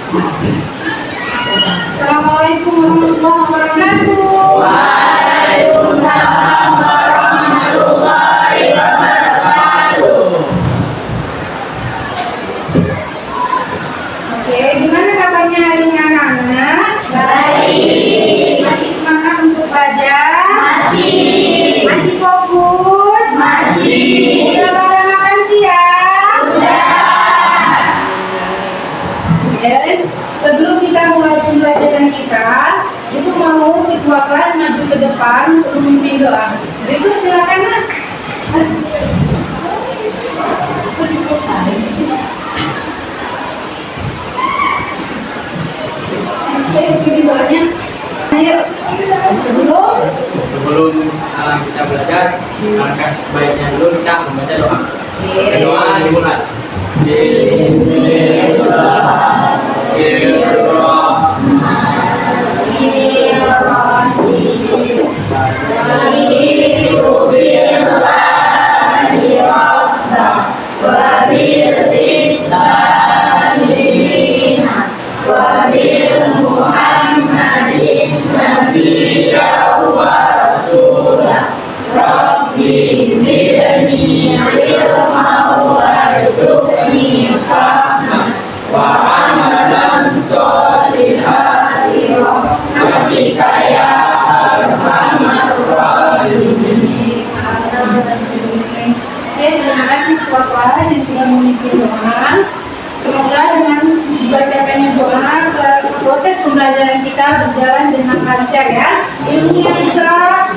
Assalamualaikum warahmatullahi wabarakatuh. Waalaikumsalam warahmatullahi wabarakatuh. Oke, gimana kabarnya hari ini anak-anak? Baik. Masih semangat untuk belajar? Masih. Masih fokus? Masih. Udah pada makan siang? Sudah. Sebelum kita mulai pembelajaran kita, Ibu mau ketua kelas maju ke depan untuk memimpin doa. Besok silakan nak. Ayo pimpin doanya. Ayo. Sebelum kita belajar, alangkah baiknya dulu kita membaca doa. Doa dimulai. Terima kasih ketua kelas yang sudah memimpin doa. Semoga dengan dibacakannya doa, proses pembelajaran kita berjalan dengan lancar ya. Ilmu yang diserap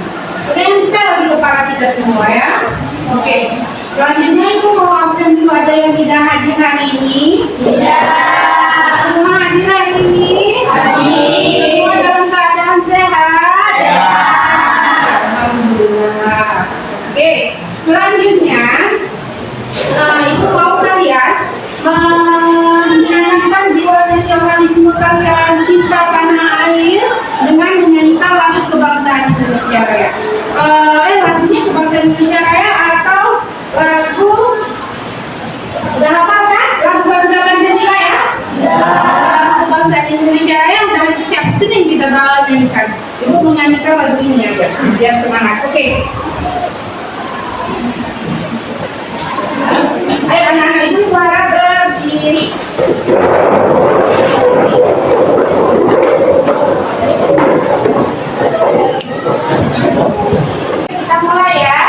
lancar di kepala kita semua ya. Oke. Selanjutnya itu mau absen dulu, ada yang tidak hadir hari ini? Tidak. Semua hadir hari ini? Hadir. Semua dalam keadaan sehat? Sehat. Alhamdulillah. Oke. Selanjutnya, Ibu mau kalian menanamkan jiwa nasionalisme kalian, cinta tanah air dengan menyanyikan lagu kebangsaan Indonesia Raya. Lagunya kebangsaan Indonesia Raya atau lagu udah hafal kan? Lagu Garuda Pancasila ya? Lagu kebangsaan Indonesia Raya yang dari setiap Senin kita bakal nyanyikan. Ibu menyanyikan lagu ini aja biar semangat. Oke. Ayo anak-anak ibu harap berdiri. Kita mulai ya.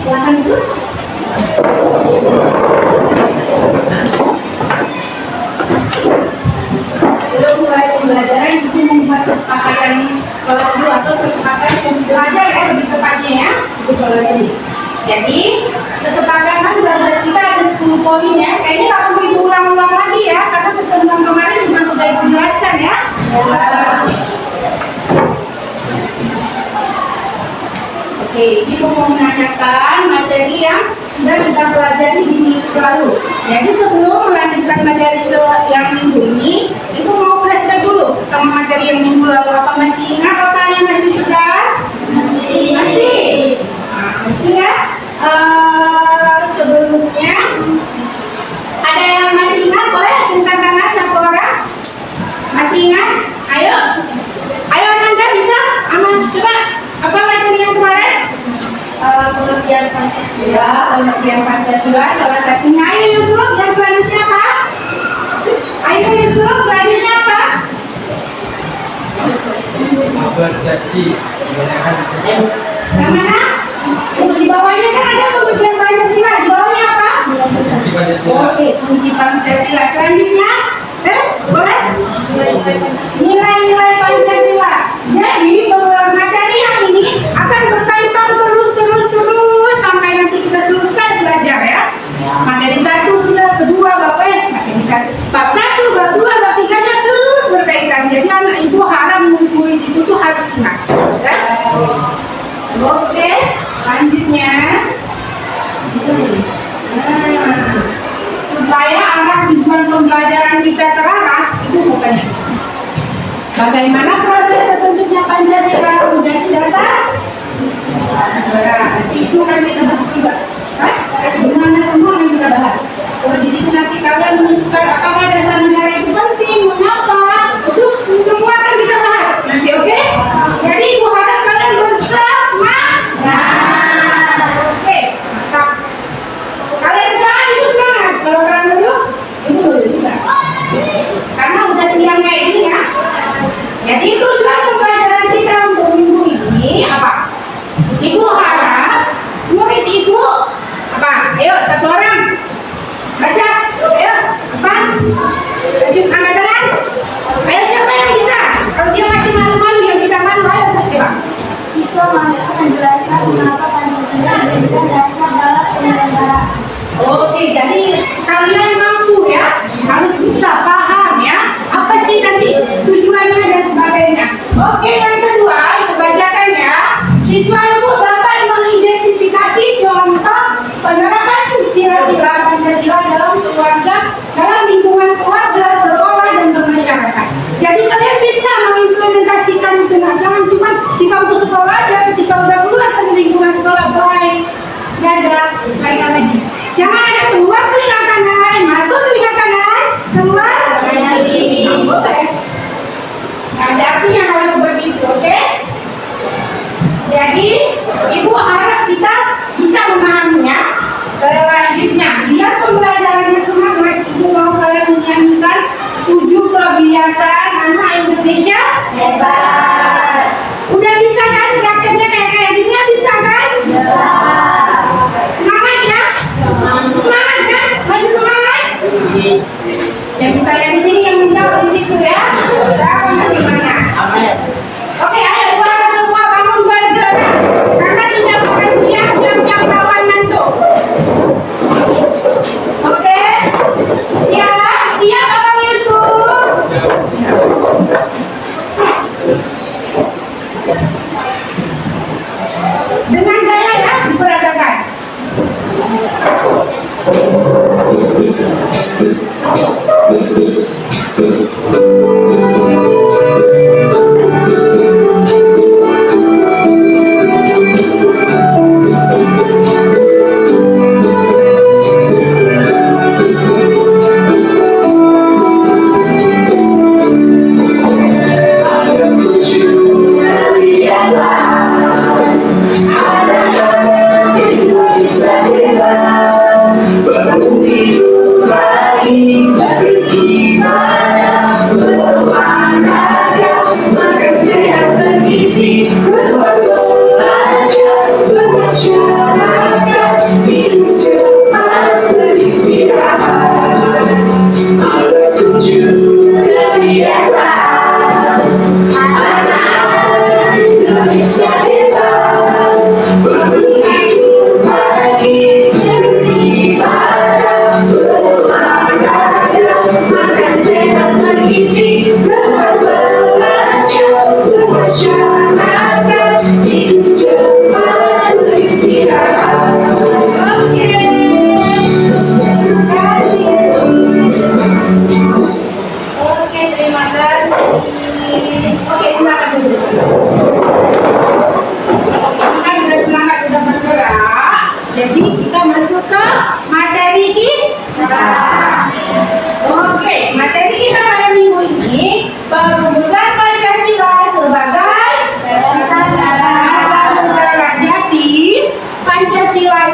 Silahkan dulu. Sebelum mulai pembelajaran, Ibu membuat kesepakatan kelas 2 atau kesepakatan belajar ya, lebih tepatnya ya. Ibu lagi. Jadi kesepakatan belajar kita ada 10 poin ya. Kayaknya kalau mau Ibu ulang-ulang lagi ya, karena pertemuan kemarin juga sudah Ibu jelaskan ya. Oke, Ibu mau menanyakan materi yang sudah kita pelajari di minggu lalu. Jadi sebelum melanjutkan materi yang minggu ini, Ibu mau flashback dulu sama materi yang minggu lalu. Apa masih ingat otaknya masih sudah? Masih. Masih ya? Sebelumnya ada yang masih ingat? Boleh acungkan tangan satu orang? Masih ingat? Ayo, Ananda bisa? Coba apa materi yang kemarin? pengertian Pancasila. Pengertian Pancasila salah satunya. Ayo Yusuf, yang selanjutnya apa? Ayo Yusuf, selanjutnya apa? Persepsi menggunakan Yang mana? Di bawahnya kan ada pengertian Pancasila. Di bawahnya apa? persepsi Pancasila. Oke, kunci Pancasila. Selanjutnya, boleh? Nilai-nilai Pancasila. Jadi materi yang ini akan berkaitan terus sampai nanti kita selesai belajar ya. Materi 1 sudah, kedua materi 1, bab 1, bab 2, bab 3 nya terus berkaitan. Jadi anak ibu harap murid-murid itu tuh harus ingat. Ya? Oke, lanjutnya. Supaya arah tujuan pembelajaran kita terarah, itu bukannya. Bagaimana proses terbentuknya Pancasila menjadi dasar? Nanti itu kan kita bahas juga. Gimana semua yang kita bahas. Kalau di situ nanti kalian menentukan apakah dasar negara itu penting, mengapa, itu semua akan kita bahas. Nanti oke? Jadi ibu harap kalian bersemangat. Oke, mantap. Kalian semangat, ibu semangat. Kalau kalian dulu, ibu dulu juga. Karena udah siang kayak ini ya. Jadi tujuan pembelajaran kita untuk minggu ini apa? Ibu harap murid ibu apa? Ayo satu orang baca. Ayo apa? Lanjut angkat tangan. Ayo siapa yang bisa? Kalau dia masih malu-malu yang kita malu, ayo coba. Siswa mampu menjelaskan mengapa Pancasila dijadikan dasar dalam penyelenggaraan. Oke, jadi kalian mampu ya, harus bisa paham ya, apa sih nanti tujuannya dan sebagainya. Oke, yang kedua itu bacakan ya. Siswa ibu dapat mengidentifikasi contoh penerapan sila-sila Pancasila dalam keluarga, dalam lingkungan keluarga, sekolah dan bermasyarakat. Jadi kalian bisa mengimplementasikan itu, nah, jangan cuma di kampus sekolah aja, ketika udah keluar dari lingkungan sekolah baik, dadah, baik lagi. Jangan ada keluar telinga kanan, masuk telinga kanan, keluar telinga kiri. Boleh. Nah, ada artinya kalau seperti itu, oke? Jadi, ibu harap kita bisa memahaminya. Selanjutnya, biar pembelajarannya semangat, ibu mau kalian menyanyikan 7 kebiasaan anak Indonesia Hebat. Udah bisa kan prakteknya kayak gini ya, bisa kan? Bisa. Semangat ya? Semangat kan? Masih semangat? Yang ditanya di sini, yang menjawab di situ ya. Masih semangat. Oke, ayo buat semua bangun bergerak. Karena sudah makan siang, jam-jam rawan ngantuk. Oke? Siap? Siap Abang Yusuf? Dengan gaya ya, diperagakan.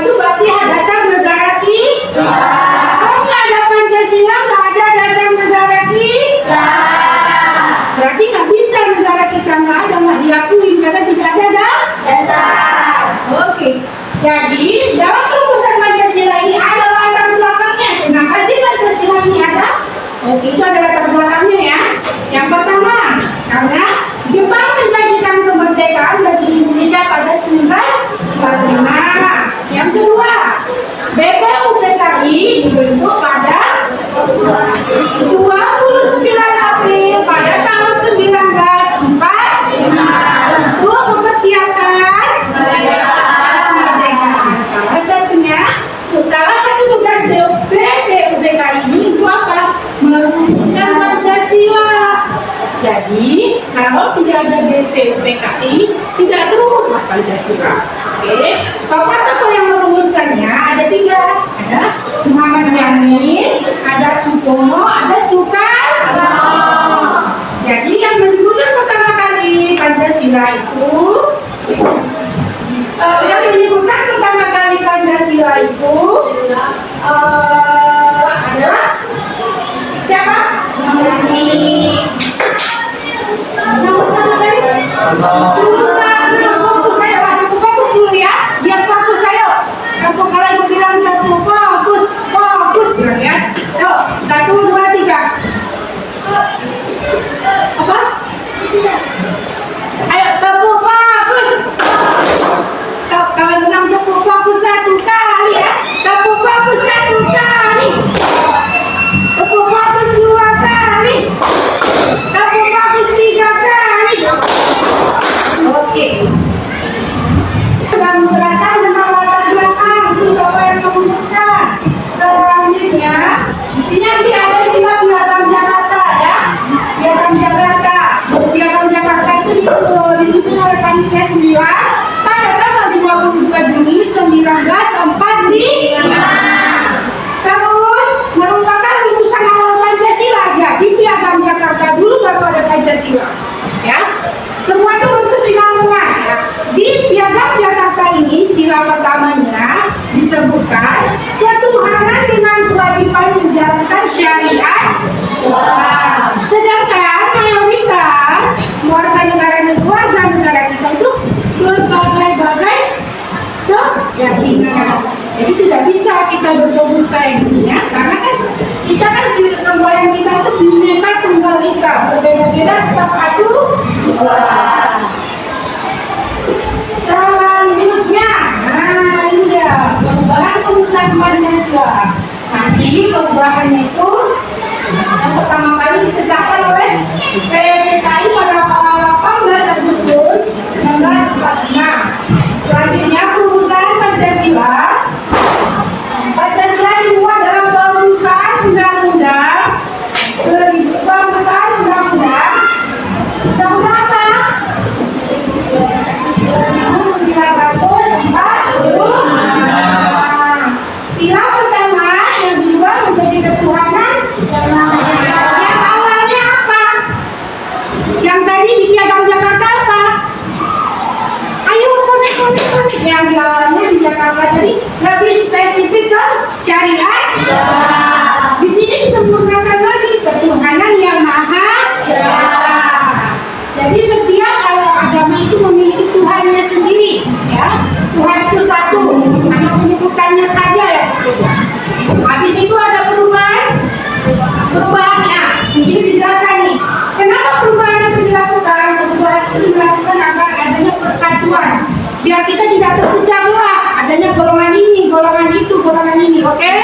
itu berarti dasar negara kita. Kalau nggak ada Pancasila, nggak ada dasar negara kita. Berarti nggak bisa negara kita nggak ada, nggak diakui karena tidak ada dasar. Oke. Jadi dalam perumusan Pancasila ini ada latar belakangnya. Kenapa sih Pancasila ini ada? Oke, itu ada latar belakangnya ya. Yang pertama, karena Jepang menjanjikan kemerdekaan bagi Indonesia pada 1945. Yang kedua, BPUPKI dibentuk pada 29 April pada tahun 1945 untuk mempersiapkan kemerdekaan. Salah satu tugas BPUPKI ini itu apa? Merumuskan Pancasila. Jadi kalau tidak ada BPUPKI tidak terumuslah Pancasila. Oke, tokoh-tokoh yang merumuskannya ada 3. Ada Muhammad Yamin, ada Supomo, ada Soekarno. Jadi yang menyebutkan pertama kali Pancasila itu adalah siapa? Fokus saya, fokus dulu ya, biar fokus saya. Kalau ibu bilang fokus bilang ya. Yuk, 1, 2, 3. Apa? Ayo tepuk fokus. Kalau bilang tepuk fokus 1 kali ya. Tepuk fokus 1 kali. Tepuk fokus 2 kali. Tepuk fokus 3 kali. Oke. Sudah menjelaskan tentang latar belakang siapa yang merumuskan. Selanjutnya, di sini nanti ada istilah Piagam Jakarta ya. Piagam Jakarta. Piagam Jakarta itu disusun oleh Panitia 9 pada tanggal 22 Juni 1945. Terus merupakan rumusan awal Pancasila. Jadi Piagam Jakarta dulu baru ada Pancasila. Ya. Semua itu berkesinambungan ya. Di Piagam Jakarta ini sila pertamanya disebutkan ketuhanan dengan kewajiban menjalankan syariat Islam. Sedangkan mayoritas warga negara kita itu berbagai-bagai keyakinan. Jadi tidak bisa kita berfokus kayak gini ya, karena kan kita kan semboyan kita itu Bhinneka Tunggal Ika, berbeda-beda tetap satu. Selanjutnya, nah ini dia perubahan pengurusan Pancasila. Nanti perubahannya itu yang pertama kali disahkan oleh PPKI pada 18 Agustus 1945. Selanjutnya perumusan Pancasila. Pancasila dimuat dalam pembukaan undang-undang 1000 pembukaan undang-undang apa? 1945. Sila pertama yang diubah menjadi ketuhanan yang awalnya apa? Yang tadi di Piagam Jakarta apa? Ayo konek. Yang di awalnya di Jakarta tadi lebih spesifik ke syariat. Di sini disempurnakan lagi ketuhanan yang maha esa. Jadi setiap agama itu memiliki Tuhannya sendiri, ya. Tuhan itu satu, hanya penyebutannya saja ya. Habis itu ada perubahannya. Di sini dijelaskan nih, kenapa perubahan itu dilakukan? Perubahan itu dilakukan agar adanya persatuan, biar kita tidak terpecah belah. Adanya golongan ini, golongan itu, golongan ini, oke?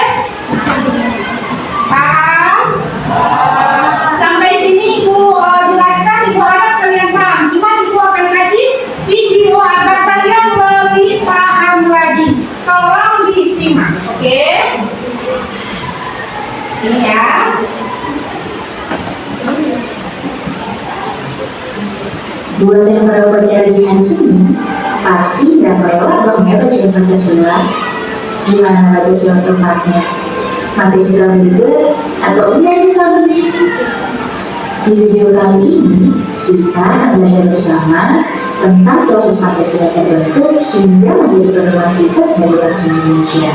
Paham? Sampai sini Ibu jelaskan, Ibu harap kalian paham. Cuma Ibu akan kasih video agar kalian lebih paham lagi. Tolong disimak, oke? Ini ya. Buat yang baru baca di sini, pasti nggak kelewat dong ya baca Pancasila. Gimana Pancasila tempatnya? Pancasila juga atau enggak di sahabat ini? Di video kali ini, kita akan belajar bersama tentang proses Pancasila terbentuk hingga menjadi pedoman kita sebagai bangsa Indonesia.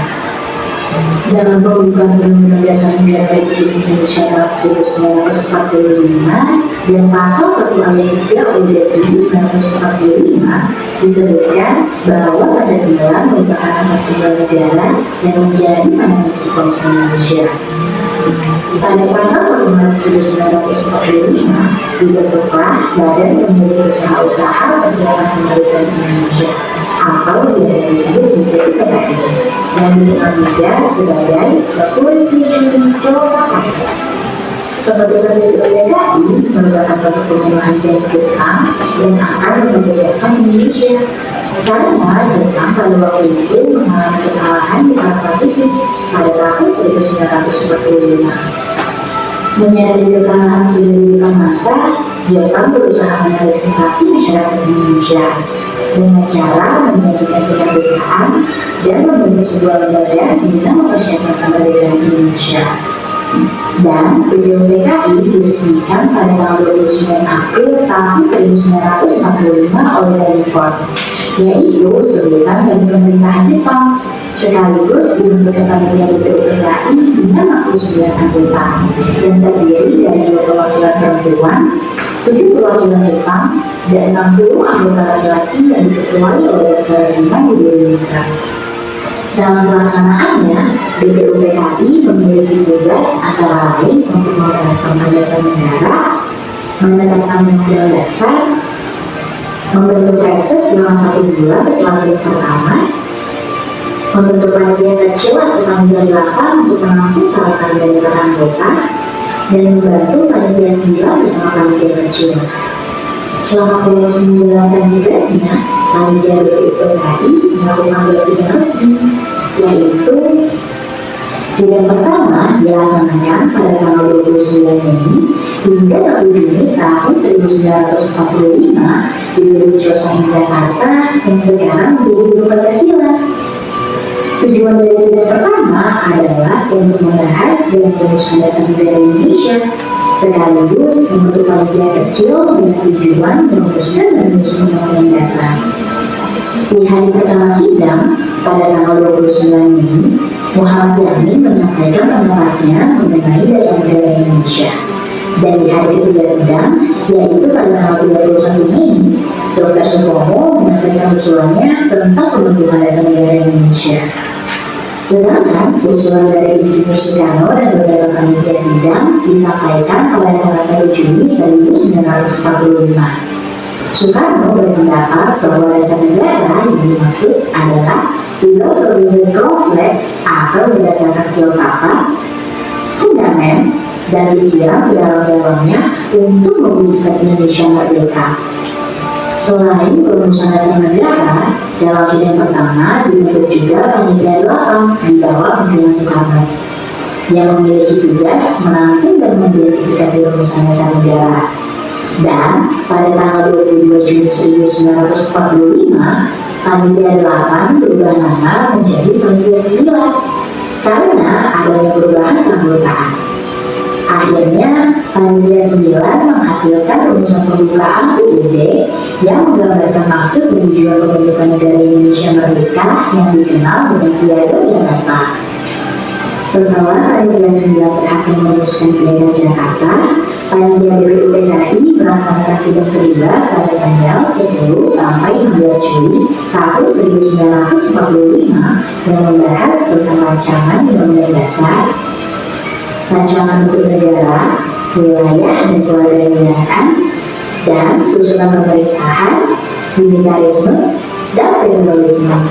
Dalam pembukaan Undang-Undang Dasar Negara Republik Indonesia tahun 1945 dan pasal 1 ayat 3 UUD 1945 disebutkan bahwa Pancasila merupakan asas tunggal negara yang menjadi pandangan hidup bangsa Indonesia. Pada tanggal 1 Maret 1945 dibentuklah Badan Pemilik Usaha-Usaha Persiapan Kemerdekaan Indonesia atau biasa disebut BPUPKI yang dikenal juga sebagai Kepolisian Indonesia Saka. Pembentukan BPUPKI merupakan bentuk pemenuhan janji Jepang yang akan memerdekakan Indonesia karena Jepang pada waktu itu mengalami kekalahan di Perang Pasifik pada tahun 1945. Menyadari kekalahan sudah di depan mata, Jepang berusaha menarik simpati masyarakat Indonesia dengan cara menjadikan kemerdekaan dan membentuk sebuah lembaga guna mempersiapkan kemerdekaan Indonesia. Dan BPUPKI diresmikan pada tanggal 29 April tahun 1945 oleh Henry Ford, yaitu sebutan bagi pemerintahan Jepang, sekaligus dibentukkan panitia BPUPKI dengan 49 anggota dan terdiri dari 2 perwakilan perempuan, 7 perwakilan Jepang, dan 60 anggota laki-laki yang diketuai oleh negara Jepang di Dewan Mitra. Dalam pelaksanaannya, BPUPKI memiliki tugas antara lain untuk membahas Pancasila negara, menetapkan undang-undang dasar, membentuk reses selama 1 bulan setelah sidang pertama, membentuk panitia kecil atau panitia 8 untuk menampung salah satu dari para anggota, dan membantu panitia 9 bersama panitia kecil. Selama proses menjalankan tugasnya, panitia BPUPKI melakukan 2 sidang resmi, yaitu sidang pertama dilaksanakan pada tanggal 29 Mei hingga 1 Juni tahun 1945 di Gedung Josain Jakarta yang sekarang menjadi Gedung Pancasila. Tujuan dari sidang pertama adalah untuk membahas dan merumuskan dasar negara Indonesia, sekaligus membentuk panitia kecil dengan tujuan memutuskan dan menyusun undang-undang dasar. Di hari pertama sidang, pada tanggal 29 Mei, Muhammad Yamin menyampaikan pendapatnya mengenai dasar negara Indonesia. Dan di hari ketiga sidang, yaitu pada tanggal 31 Mei, Dr. Supomo menyampaikan usulannya tentang pembentukan dasar negara Indonesia. Sedangkan usulan dari Insinyur Soekarno dan beberapa panitia sidang disampaikan pada tanggal 1 Juni 1945. Soekarno berpendapat bahwa dasar negara yang dimaksud adalah philosophical concept atau berdasarkan filsafat, fundament, dan pikiran sedalam-dalamnya untuk mewujudkan Indonesia merdeka. Selain perumusan dasar negara, dalam sidang pertama dibentuk juga panitia 8 di bawah pimpinan Soekarno yang memiliki tugas menampung dan mengidentifikasi rumusan dasar negara. Dan pada tanggal 22 Juni 1945, panitia 8 berubah nama menjadi panitia 9 karena adanya perubahan keanggotaan. Akhirnya, panitia 9 menghasilkan rumusan pembukaan UUD yang menggambarkan maksud dan tujuan pembentukan negara Indonesia merdeka yang dikenal dengan Piagam Jakarta. Setelah panitia 9 berhasil merumuskan Piagam Jakarta, panitia BPUPKI melaksanakan sidang kedua pada tanggal 10 sampai 16 Juli tahun 1945 yang membahas tentang rancangan undang-undang dasar, rancangan untuk negara, wilayah dan kewarganegaraan, dan susunan pemerintahan, militarisme, dan federalisme.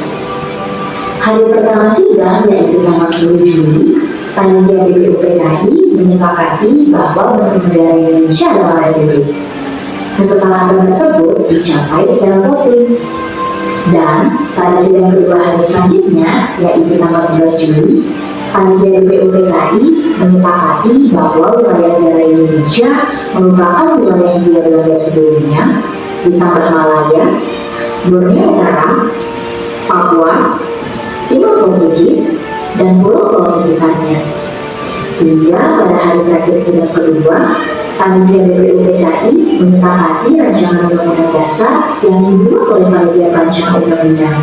Hari pertama sidang, yaitu tanggal 10 Juli, panitia BPUPKI menyepakati bahwa bentuk negara Indonesia adalah republik. Kesepakatan tersebut dicapai secara voting. Dan pada sidang kedua hari selanjutnya, yaitu tanggal 11 Juli, panitia BPUPKI menyepakati bahwa wilayah negara Indonesia merupakan wilayah Hindia Belanda sebelumnya, ditambah Malaya, Borneo Utara, Papua, Timur Portugis, dan pulau-pulau sekitarnya. Hingga pada hari terakhir sidang kedua, Panitia BPUPKI menyepakati rancangan undang-undang dasar yang dibuat oleh Panitia Perancangan Undang-Undang.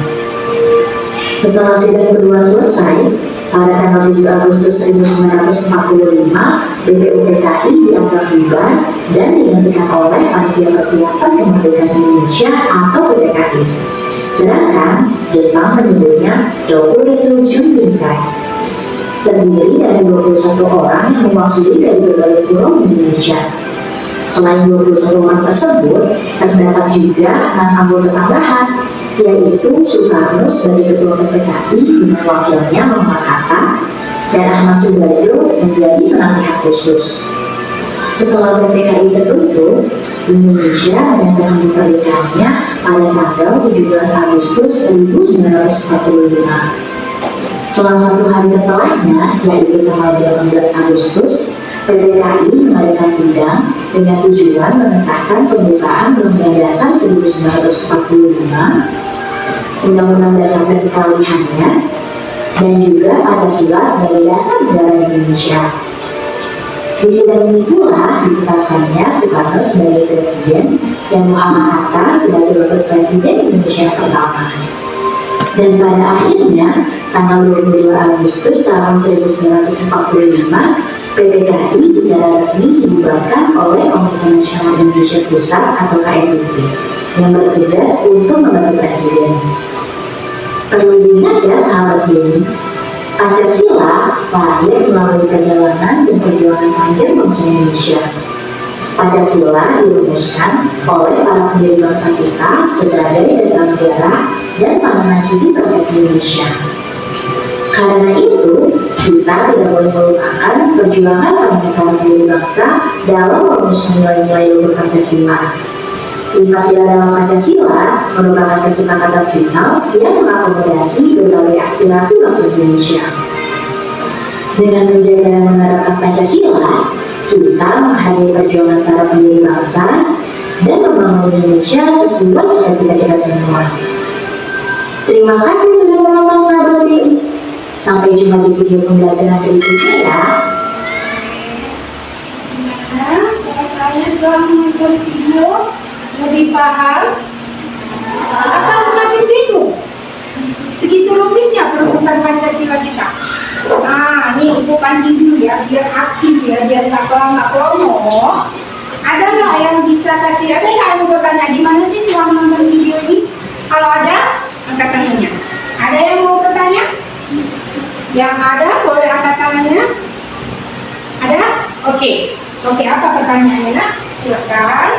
Setelah sidang kedua selesai, pada tanggal 7 Agustus 1945, BPUPKI dianggap bubar dan digantikan oleh Panitia Persiapan Kemerdekaan Indonesia atau PPKI. Sedangkan Jepang menyebutnya Dokuretsu Junbinkai. Terdiri dari 21 orang yang mewakili dari berbagai pulau di Indonesia. Selain 21 orang tersebut, terdapat juga 6 anggota tambahan, yaitu Soekarno sebagai Ketua PPKI dengan wakilnya Muhammad Hatta dan Ahmad Subarjo menjadi penasihat khusus. Setelah PPKI terbentuk, Indonesia menyatakan kemerdekaannya pada tanggal 17 Agustus 1945. Selang satu hari setelahnya, yaitu tanggal 18 Agustus, PPKI mengadakan sidang dengan tujuan mengesahkan pembukaan Undang-Undang Dasar 1945, Undang-Undang Dasar peralihannya, dan juga Pancasila sebagai dasar negara Indonesia. Di sidang ini pula ditetapkannya Soekarno sebagai presiden dan Muhammad Hatta sebagai wakil presiden Indonesia pertama. Dan pada akhirnya, tanggal 22 Agustus tahun 1945, PPKI secara resmi dibubarkan oleh Komite Nasional Indonesia Pusat atau KNIP yang bertugas untuk membantu presiden. Perlu diingat ya sahabat ini, Pancasila lahir melalui perjalanan dan perjuangan panjang bangsa Indonesia. Pancasila dirumuskan oleh para pendiri bangsa kita sebagai dasar negara dan pandangan hidup rakyat Indonesia. Karena itu, kita tidak boleh melupakan perjuangan banyak para pendiri bangsa dalam merumuskan nilai-nilai luhur Pancasila. Inklusi dalam Pancasila merupakan kesepakatan final yang mengakomodasi berbagai aspirasi bangsa Indonesia. Dengan menjaga dan menerapkan Pancasila, kita menghargai perjuangan para pendiri bangsa dan membangun Indonesia sesuai cita-cita kita semua. Terima kasih sudah menonton sahabat ini. Sampai jumpa di video pembelajaran berikutnya ya. Saya setelah menonton video lebih paham atau semakin bingung? Segitu rumitnya perumusan Pancasila kita. Nah, nih Ibu pancing dulu ya, biar aktif ya, biar nggak kelompok. Ada nggak yang bisa kasih? Ada nggak yang mau bertanya? Gimana sih setelah menonton video ini? Kalau ada, angkat tangannya. Ada yang mau bertanya? Yang ada boleh angkat tangannya. Ada? Oke. Apa pertanyaannya nak? Silakan.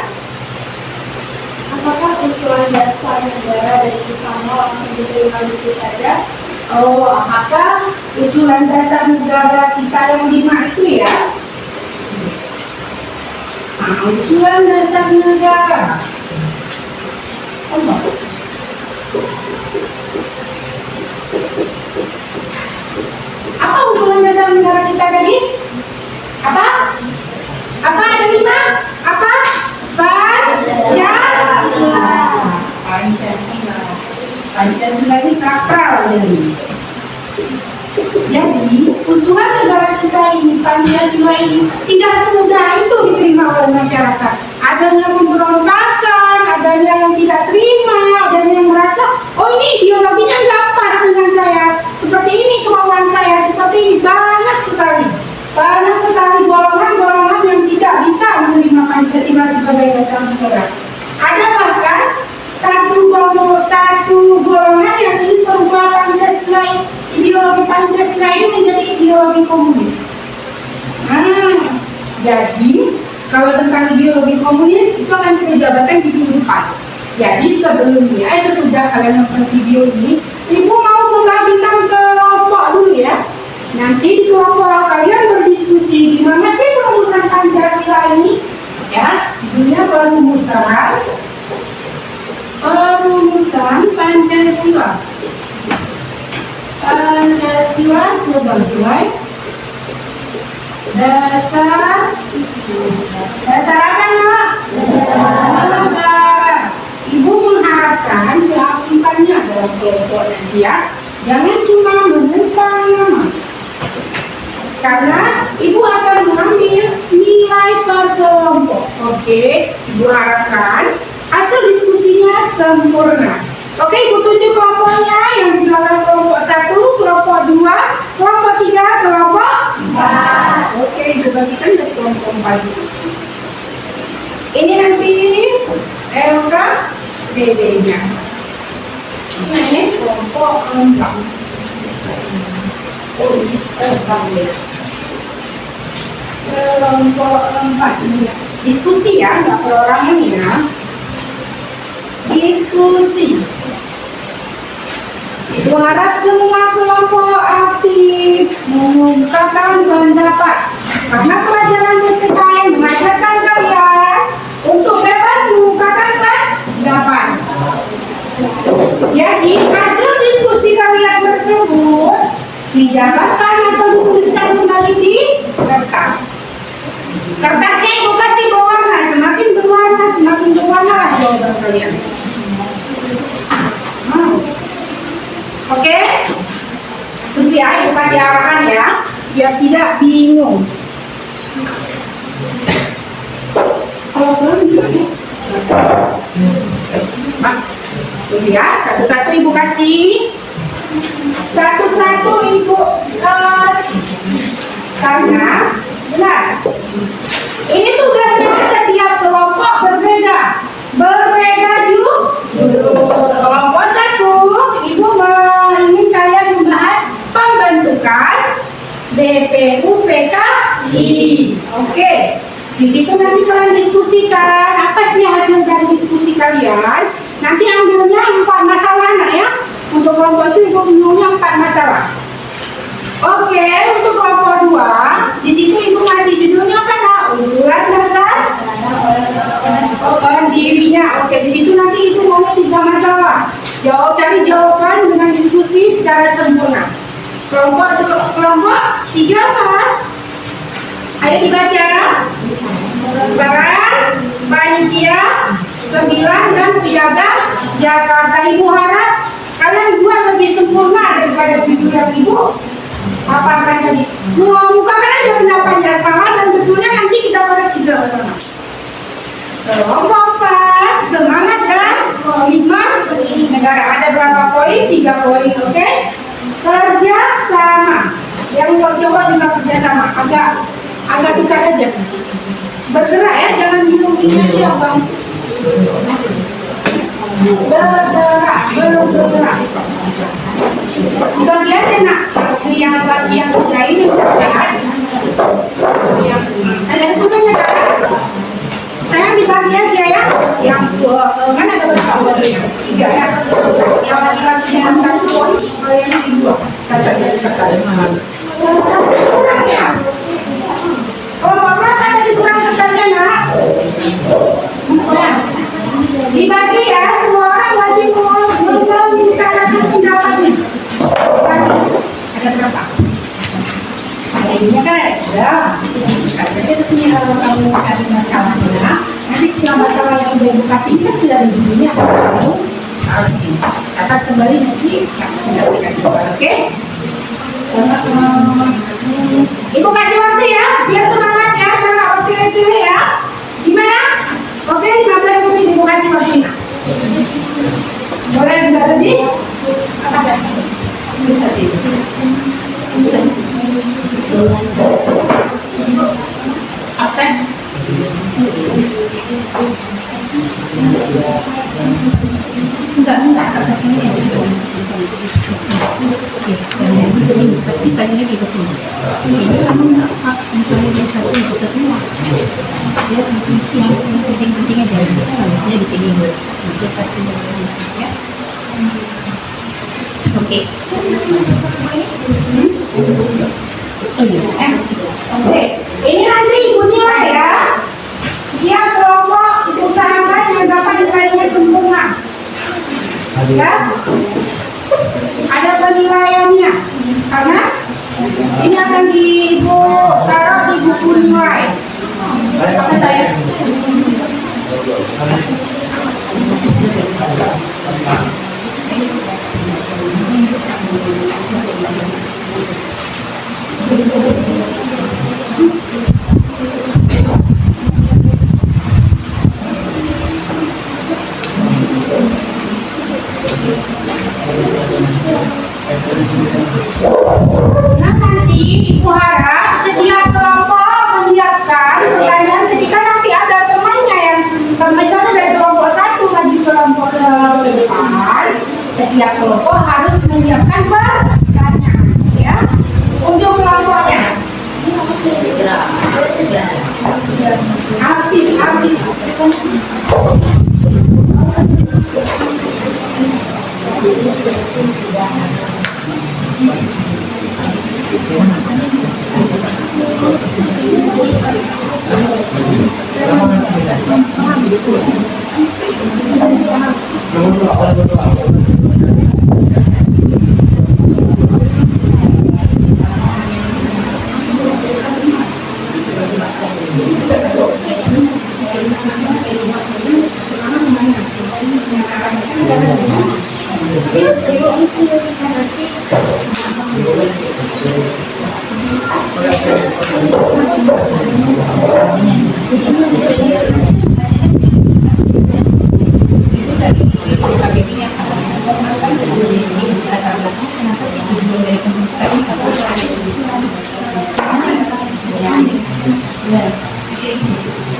Apakah usulan dasar negara dari Soekarno langsung diterima begitu saja? Oh, apakah usulan dasar negara kita yang 5 itu ya? Nah, usulan dasar negara. Apa usulan dasar negara kita tadi? Apa? Apa ada 5? Apa? Pancasila. Pancasila ini sakral jadi. Jadi usulan negara kita ini, Pancasila ini tidak semudah itu diterima oleh masyarakat. Adanya pemberontakan, adanya yang tidak terima, adanya yang merasa, oh ini ideologinya nggak pas dengan saya, seperti ini kemauan saya, seperti ini, banyak sekali golongan-golongan yang tidak bisa menerima Pancasila sebagai dasar negara. Ada bahkan satu golongan yang ingin merubah Pancasila, ideologi Pancasila ini menjadi ideologi komunis. Nah, jadi kalau tentang ideologi komunis itu akan kita jabarkan di minggu depan. Jadi sesudah kalian nonton video ini, Ibu mau membagikan kelompok dulu ya. Nanti di kelompok kalian berdiskusi gimana sih perumusan Pancasila ini, ya. Judulnya perumusan Pancasila. Pancasila sebagai dasar apa nak? Negara. Ibu mengharapkan keaktifannya dalam kelompok nanti ya. Jangan cuma menentang nama. Karena Ibu Ibu harapkan hasil diskusinya sempurna. Oke, Ibu tunjuk kelompoknya yang di belakang kelompok 1, kelompok 2, kelompok 3, kelompok 4. Oke, Ibu bagikan dari kelompok 4. Ini nanti LKPD-nya. Nah, ini kelompok 4. Oh, ini kelompok 4 ini ya. Diskusi ya, nggak perorangan ya. Diskusi. Ibu harap semua kelompok aktif mengungkapkan pendapat. Karena pelajaran PPKN mengajarkan kalian untuk bebas mengungkapkan pendapat. Jadi hasil diskusi kalian tersebut dijabarkan atau dituliskan kembali di kertas. Kertasnya Ibu kasih berwarna, semakin berwarna lah jawaban kalian. Oke? Tunggu ya, Ibu kasih arahan ya, biar tidak bingung. Kalau belum gimana? Tunggu ya, satu-satu Ibu kasih. Satu-satu Ibu karena benar. Ini tugasnya setiap kelompok berbeda juga. Kelompok 1, Ibu ingin kalian membahas pembentukan BPUPKI. Oke. Di situ nanti kalian diskusikan apa sih hasil dari diskusi kalian. Nanti ambilnya 4 masalah nak ya. Untuk kelompok itu Ibu punya 4 masalah. Oke, untuk kelompok 2, di situ Ibu ngasih judulnya apa nak? Usulan dasar dirinya. Oke, di situ nanti Ibu mau 3 masalah. Cari jawaban dengan diskusi secara sempurna. Kelompok 3 apa? Ayo dibaca. Peran panitia 9 dan piagam Jakarta. Ibu harap kalian buat lebih sempurna daripada video yang Ibu paparkan tadi. Mukakan aja pendapatnya salah dan betulnya nanti kita koreksi sama-sama. Kelompok 4, semangat dan komitmen negara. Ada berapa poin? 3 poin, oke? Kerja sama. Yang mau coba juga kerja sama. Agak dekat aja. Bergerak ya, jangan bingung ini aja bang. Bergerak, belum bergerak. Bagi aja nak, yang kerja ini bergerak. Ada tujuannya kan? Saya dibagi aja ya. Yang mana ada berapa poin? 3 ya. Yang laki-laki yang 1 poin, yang 2. Kata kurangnya. Kelompok berapa tadi kurang kertasnya nak? Dibagi ya, semua orang wajib mengutarakan pendapatnya. Ada berapa? Ada ininya kan ada. Jadi resminya kalau kamu ada masalahnya, nanti setelah masalah yang udah Ibu kasih ini kan sudah ada judulnya. Kamu harus sini. Catat kembali nanti kamu sudah berikan jawaban, oke? Ibu kasih waktu ya, biar semangat ya, biar nggak bertele-tele ya. Gimana? Oke, 15 menit Ibu kasih waktunya. Boleh juga lebih? Apa ada? Bisa sih. Absen? Enggak, ke sini ya. Tapi saya lagi ke sini. Ini kamu misalnya dari 1 ke semua. Dia yang penting-penting aja. Dia di sini. Dia 1 ya. Oke. Oke. Ini nanti Ibu nilai ya. Setiap kelompok Ibu usahakan yang dapat nilainya sempurna. Ya. Ada penilaiannya. Karena ini akan Ibu taruh di buku nilai. Apa saya? Nah, nanti Ibu harap setiap kelompok menyiapkan pertanyaan ketika nanti ada temannya yang misalnya dari kelompok satu maju kelompok ke depan, setiap kelompok harus menyiapkan pertanyaan, ya. Untuk kelompoknya, Afif.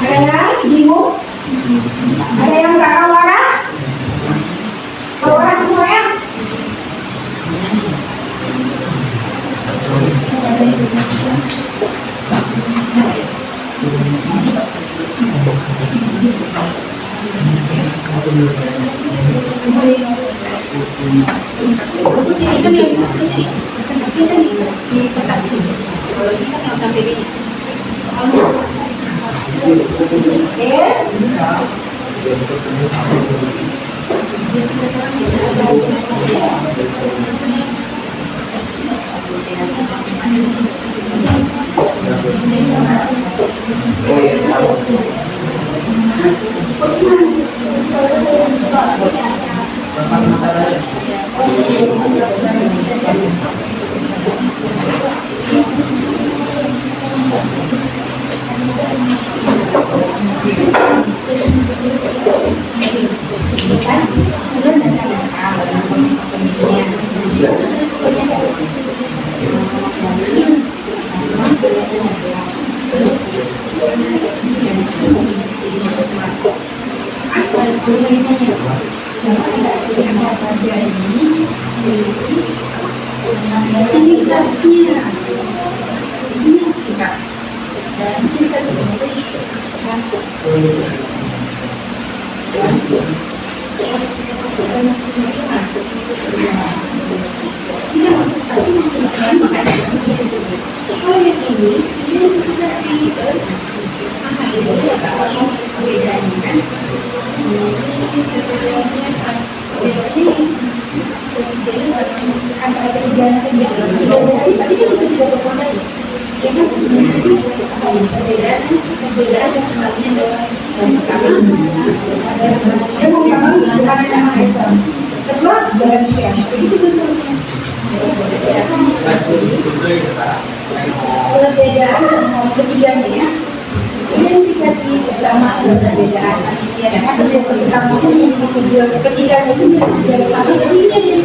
Ada yang bingung? Ada yang tak kawaran? Kawaran semuanya? Perbedaan ketiganya identifikasi bersama perbedaan ketiganya itu dari sama ketiganya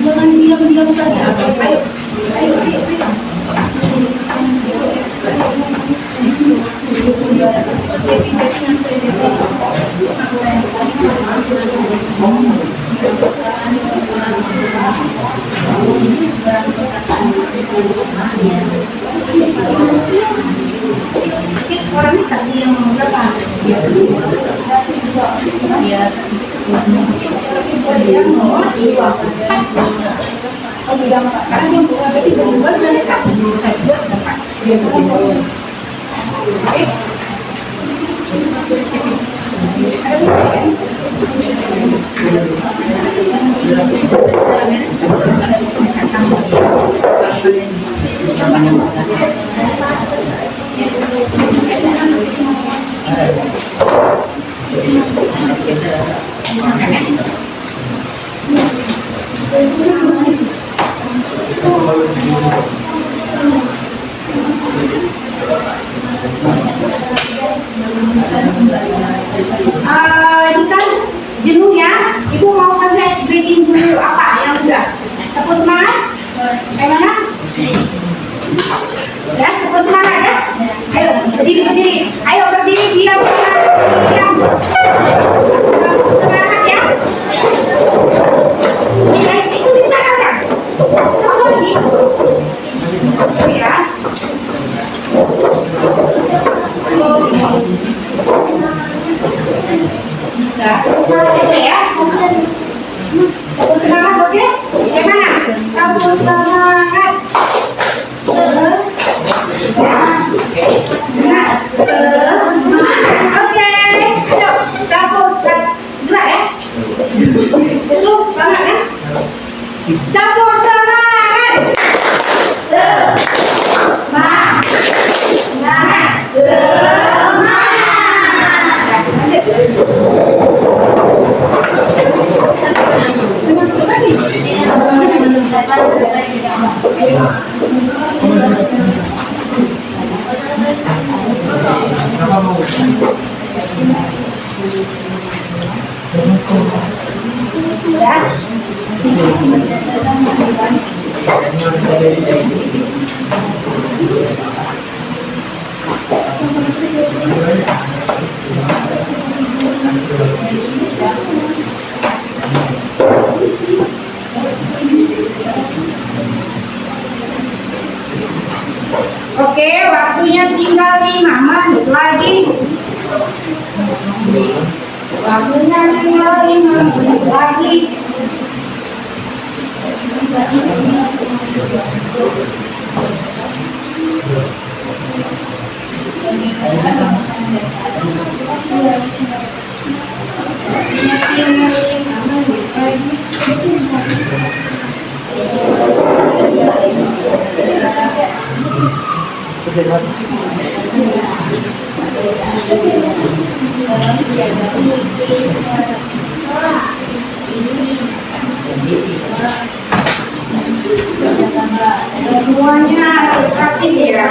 jangan diam saja. Orang kasih yang berapa? Oh tidak karena yang bukan berarti berubah dari kamu buat tempat dia berubah. Ada Ini kan jenuh ya, ibu mau kerja ice breaking dulu apa yang udah tepuk semangat, kayak mana? Ya, tepuk semangat ya. Ayo berdiri, ayo berdiri, diam, diam. Tepuk semangat ya. Itu bisa kan? Kamu lagi? Itu ya. Bisa, semangat aja ya. Tepuk semangat, oke? Gimana? Tepuk semangat. Oke, ayo tepuk gerak ya. Besok banget ya. Tepuk semangat. Oke, waktunya tinggal 5 menit lagi. Waktunya tinggal 5 menit lagi. Semuanya harus aktif ya.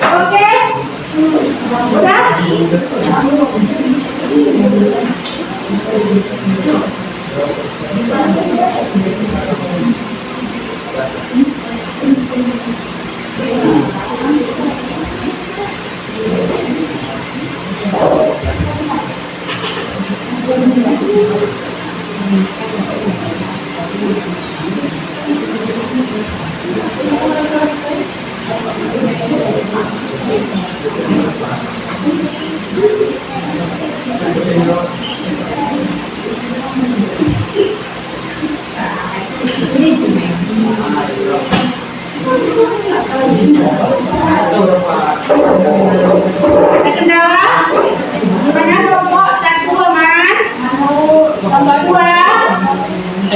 Oke? Udah? Ada kendala? Gimana kelompok 1 aman? Kelompok 2?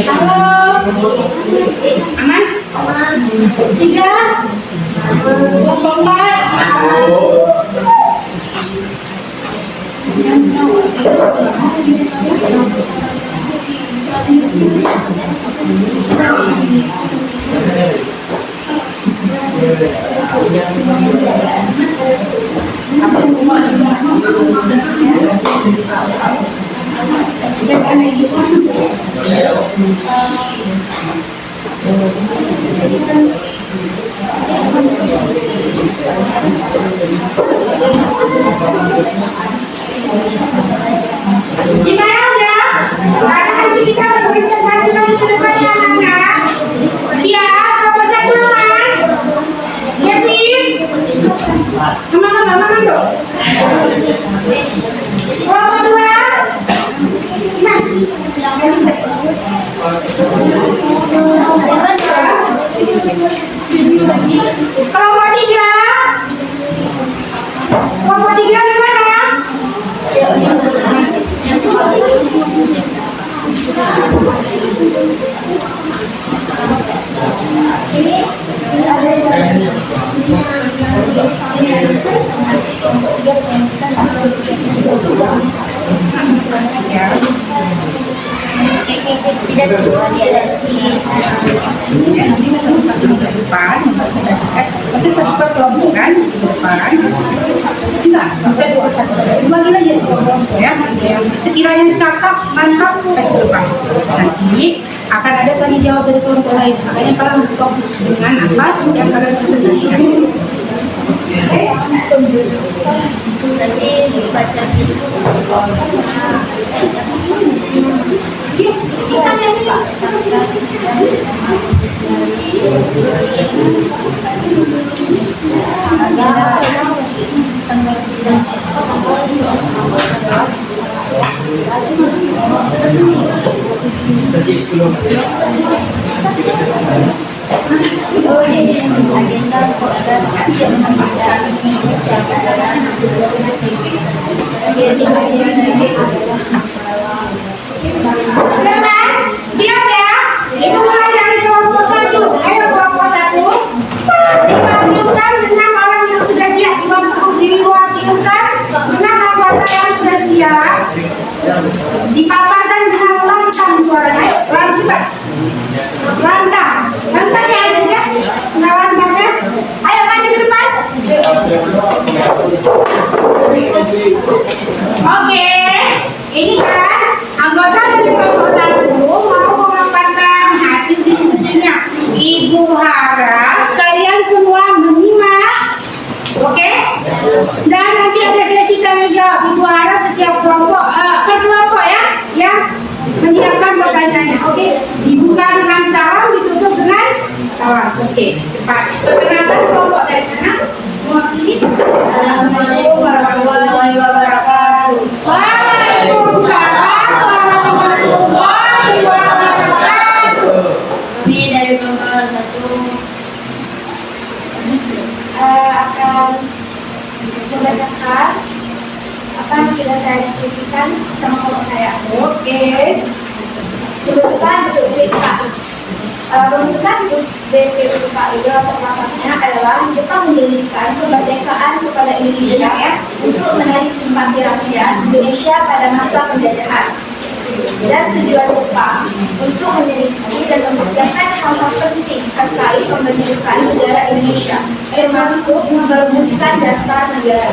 Halo? Aman? 3? Kelompok 4? Gimana udah? Karena nanti kita berpresentasi lagi ke depan ya anak-anak. Siap? Kelompok 1 aman? Kevin? Aman dong? Kelompok 2? Kelompok 3? Kelompok 3 gimana? Tidak berdua di LSI. Ya, nanti satu-satu di depan, masih satu per kelompok kan di depan. Enggak, bisa 2-1. Dibagi aja ya. Yang sekiranya cakap, mantap ke depan. Nanti akan ada tanya jawab dari kelompok lain. Makanya kalian harus fokus dengan apa yang kalian presentasikan. Oke? Nanti baca di Yuk, kita lihat. Teman, siap ya? Itu mulai dari kelompok 1. Ayo kelompok 1. Diwakilkan dengan orang yang sudah siap. Diwakilkan dengan anggota yang sudah siap. Dipaparkan dengan lantang suaranya. Ayo, lantang cepat. Lantang. Lantang ya hasilnya? Nggak lantangnya? Ayo maju ke depan. Oke, ini kan anggota dari kelompok 1 mau memaparkan hasil diskusinya. Ibu harap kalian semua menyimak, oke? Dan nanti ada sesi tanya jawab. Ibu harap setiap kelompok, per kelompok ya, yang menyiapkan pertanyaannya. Oke, dibuka dengan salam, ditutup dengan salam. Oke, cepat. Perkenalkan kelompok dari mana? Mewakili. Assalamualaikum warahmatullahi wabarakatuh. Waalaikumsalam warahmatullahi wabarakatuh. Kami dari kelompok 1 akan coba cakap apa yang sudah saya diskusikan sama kelompok saya. Oke. Pembentukan BPUPKI. Pembentukan BPUPKI atau pelaksananya adalah Jepang menjanjikan kemerdekaan kepada Indonesia untuk menarik simpati rakyat Indonesia pada masa penjajahan. Dan tujuan Jepang untuk menyelidiki dan mempersiapkan hal-hal penting terkait pembentukan negara Indonesia, termasuk merumuskan dasar negara.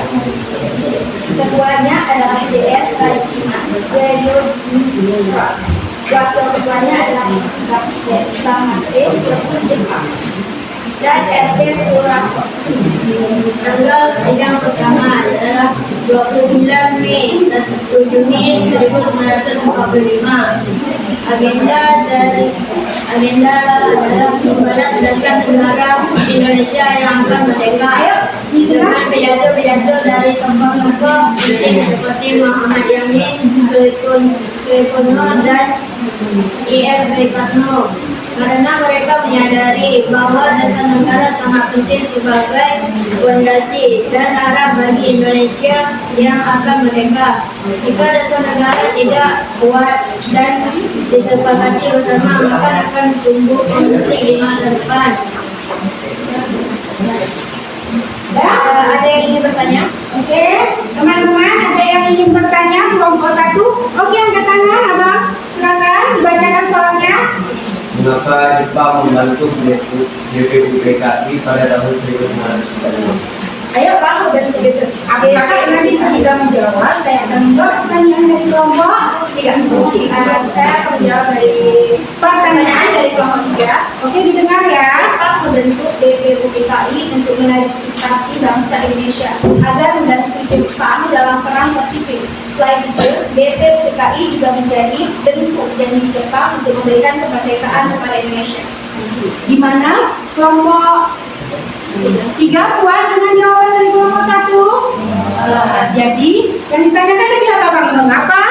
Ketuanya adalah DR Rajima Yayudhira. Wakil ketuanya adalah Bangase Yosef Jepang dan RT Suraso. Tanggal sidang pertama adalah 29 Mei 7 Mei 1945. Agenda adalah membalas dasar negara Indonesia yang akan merdeka dengan pidato-pidato dari tokoh-tokoh penting seperti Muhammad Yamin, Soekarno dan I.M. Soekarno. Karena mereka menyadari bahwa dasar negara sangat penting sebagai fondasi dan arah bagi Indonesia yang akan merdeka. Jika dasar negara tidak kuat dan disepakati bersama, maka akan tumbuh konflik di masa depan. Ada yang ingin bertanya? Oke, teman-teman, ada yang ingin bertanya kelompok 1? Oke, angkat tangan, abang. Silakan dibacakan soalnya. Mengapa Jepang membantu BPUPKI pada tahun 1945? Ayo kamu dan apakah nanti ketika menjawab saya akan menjawab pertanyaan dari kelompok 3. Saya akan menjawab dari pertanyaan dari kelompok 3. Oke, didengar ya. Jepang membentuk BPUPKI untuk menarik simpati bangsa Indonesia agar membantu Jepang dalam perang Pasifik. Selain itu, BPUPKI juga menjadi bentuk janji Jepang untuk memberikan kemerdekaan kepada Indonesia. Gimana kelompok 3 puas dengan jawaban dari kelompok 1? Jadi yang ditanyakan tadi apa bang? Mengapa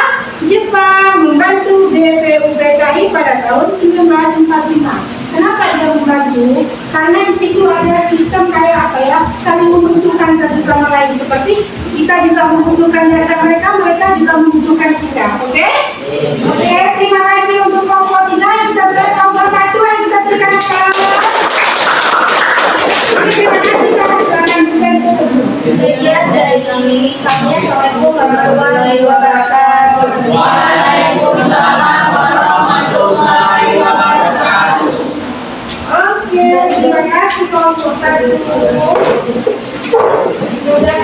Jepang membantu BPUPKI pada tahun 1945? Kenapa dia membantu? Karena di situ ada sistem kayak apa ya, saling membutuhkan satu sama lain. Seperti kita juga membutuhkan jasa mereka, mereka juga membutuhkan kita. Oke? Oke, terima kasih untuk kelompok 3 yang kita berikan, kelompok 1 yang kita berikan salam. Terima kasih telah silakan ditutup. Sekian dari kami. Assalamualaikum warahmatullahi wabarakatuh. Waalaikumsalam warahmatullahi wabarakatuh. Oke, terima kasih kelompok 1. Sudah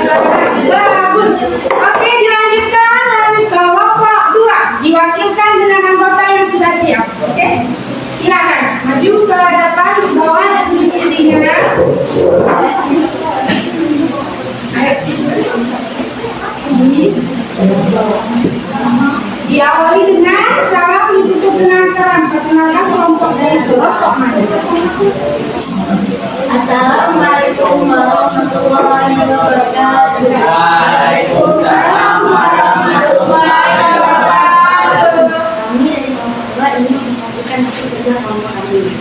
bagus. Oke, dilanjutkan dari kelompok 2 diwakilkan dengan anggota yang sudah siap. Oke, silakan maju ke depan, bawa diskusinya. Diawali dengan salam, ditutup dengan salam. Perkenalkan kelompok dari kelompok mana? Assalamualaikum warahmatullahi wabarakatuh. Waalaikumsalam warahmatullahi wabarakatuh. Kami dari kelompok 2 ingin menyaksikan hasil kerja kelompok kami.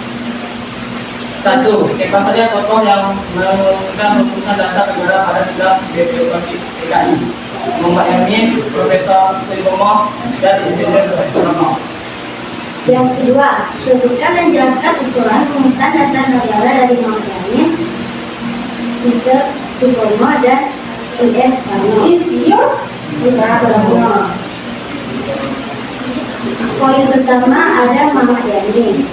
1. Siapa saja tokoh yang merumuskan rumusan dasar negara pada sidang BPUPKI DKI? Muhammad Yamin, Profesor Sulibomo, dan Insinyur Soekarno. Yang kedua, sebutkan dan jelaskan usulan rumusan dasar negara dari Muhammad Yamin, Mr. Supomo, dan I.S. Soekarno. Insinyur Soekarno. Poin pertama ada Muhammad Yamin.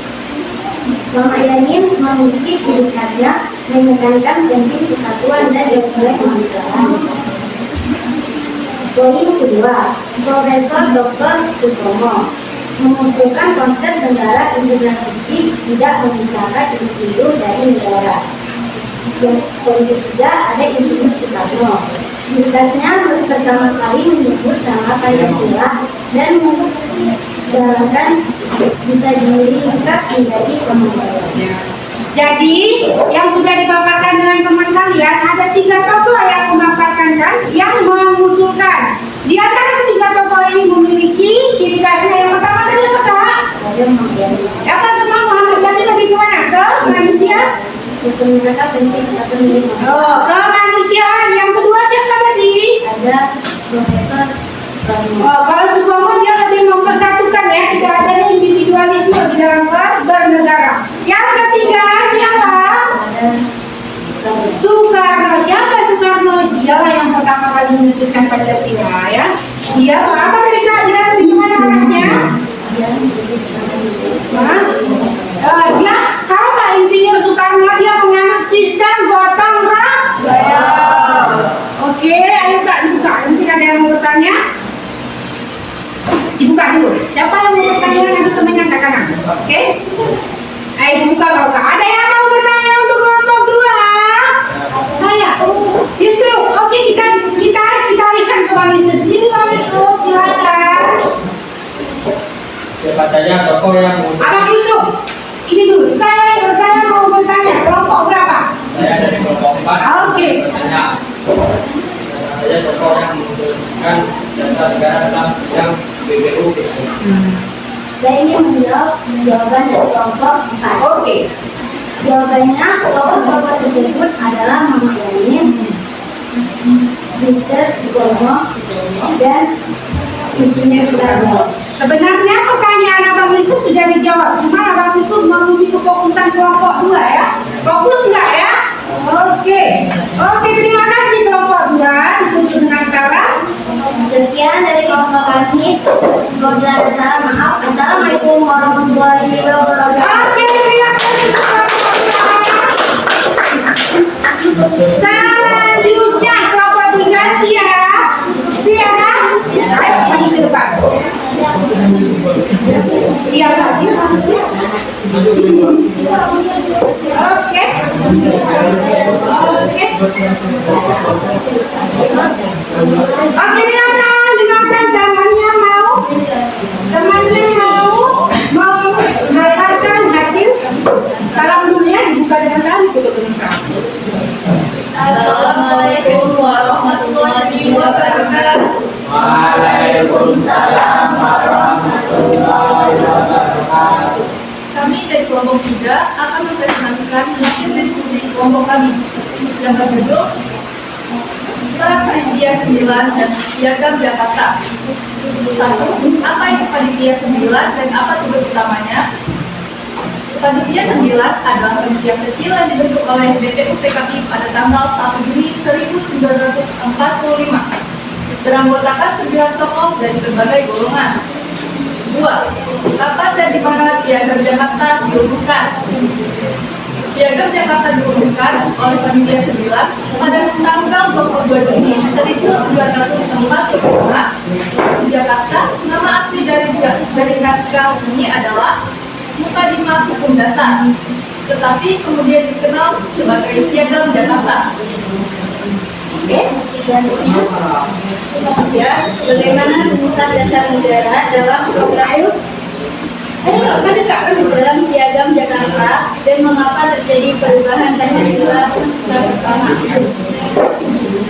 Muhammad Yamin memiliki ciri khasnya menekankan penting kesatuan dan nilai kemanusiaan. Poin kedua, Profesor Dr. Supomo mengusulkan konsep negara integralistik tidak memisahkan individu dari negara. Yang poin ketiga ada Insinyur Soekarno. Ciri khasnya pertama kali menyebut nama Pancasila dan menjalankan bisa diringkas menjadi pembangunan. Jadi, yang sudah dipaparkan dengan teman kalian, ada 3 tokoh yang memaparkan kan, yang mengusulkan. Di antara ketiga tokoh ini memiliki ciri khasnya. Yang pertama tadi apa kak? Ada Muhammad Yamin. Apa teman Muhammad Yamin lebih kemana? Ke manusia? Mereka penting satu milik Oh, kemanusiaan. Yang kedua siapa tadi? ada Profesor Soekarno. Oh, kalau Supomo dia lebih mempersatukan ya, tidak adanya individualisme di dalam bernegara. Yang ketiga siapa? Ada Soekarno. Soekarno. Siapa Soekarno? Dialah yang pertama kali memutuskan Pancasila ya. Dia apa tadi kak? Dia lebih kemana arahnya? Dia kalau Pak Insinyur Soekarno dia menganut sistem gotong royong. Oke, ayo kak dibuka. Mungkin ada yang mau bertanya? Dibuka dulu. Siapa yang mau bertanya nanti temannya angkat tangan. Oke? Ayo dibuka kalau kak. Ada yang mau bertanya untuk kelompok 2? Saya. Yusuf. Oke, kita alihkan ke Bang Yusuf. Jadi Bang Yusuf silakan. Siapa saja tokoh yang Abang Yusuf. Ini dulu. Saya mau bertanya. Kelompok berapa? Saya dari kelompok 4. Oke. Bertanya. Siapa saja tokoh yang mengusulkan dasar negara dalam sidang BPUPKI? Saya ingin menjawab jawaban dari kelompok 4. Oke. Jawabannya, tokoh-tokoh tersebut adalah Muhammad Yamin, Mr. Supomo, dan Insinyur Soekarno. Sebenarnya pertanyaan Abang Yusuf sudah dijawab. Cuma Abang Yusuf memuji kefokusan kelompok 2 ya. Fokus enggak ya? Oke. Oke, terima kasih kelompok 2. Ditutup dengan salam. Sekian dari kelompok kami. Apabila ada salah, maaf. Assalamualaikum warahmatullahi wabarakatuh. Oke, terima kasih kelompok 2. Selanjutnya kelompok 3 siap. Siap. Ayo pergi ke depan. Siap, Pak. Siap. Oke. Oke, dengarkan temannya mau memaparkan hasil. Salam dulu ya, dibuka dengan salam, tutup dengan salam. Assalamualaikum warahmatullahi wabarakatuh. Waalaikumsalam warahmatullahi wabarakatuh. Kami dari kelompok 3 akan mempresentasikan hasil diskusi kelompok kami yang berjudul Peran Panitia 9 dan Piagam Jakarta. 1. Apa itu Panitia 9 dan apa tugas utamanya? Panitia 9 adalah panitia kecil yang dibentuk oleh BPUPKI pada tanggal 1 Juni 1945. Beranggotakan 9 tokoh dari berbagai golongan. 2. Kapan dan di mana Piagam Jakarta dirumuskan? Piagam Jakarta dirumuskan oleh Panitia 9 pada tanggal 22 Juni 1945 di Jakarta. Nama asli dari naskah ini adalah Mukadimah Hukum Dasar, tetapi kemudian dikenal sebagai Piagam Jakarta. Oke, selanjutnya. Ya, bagaimana rumusan dasar negara dalam program Nanti Kak, dalam piagam Jakarta dan mengapa terjadi perubahan Pancasila pertama.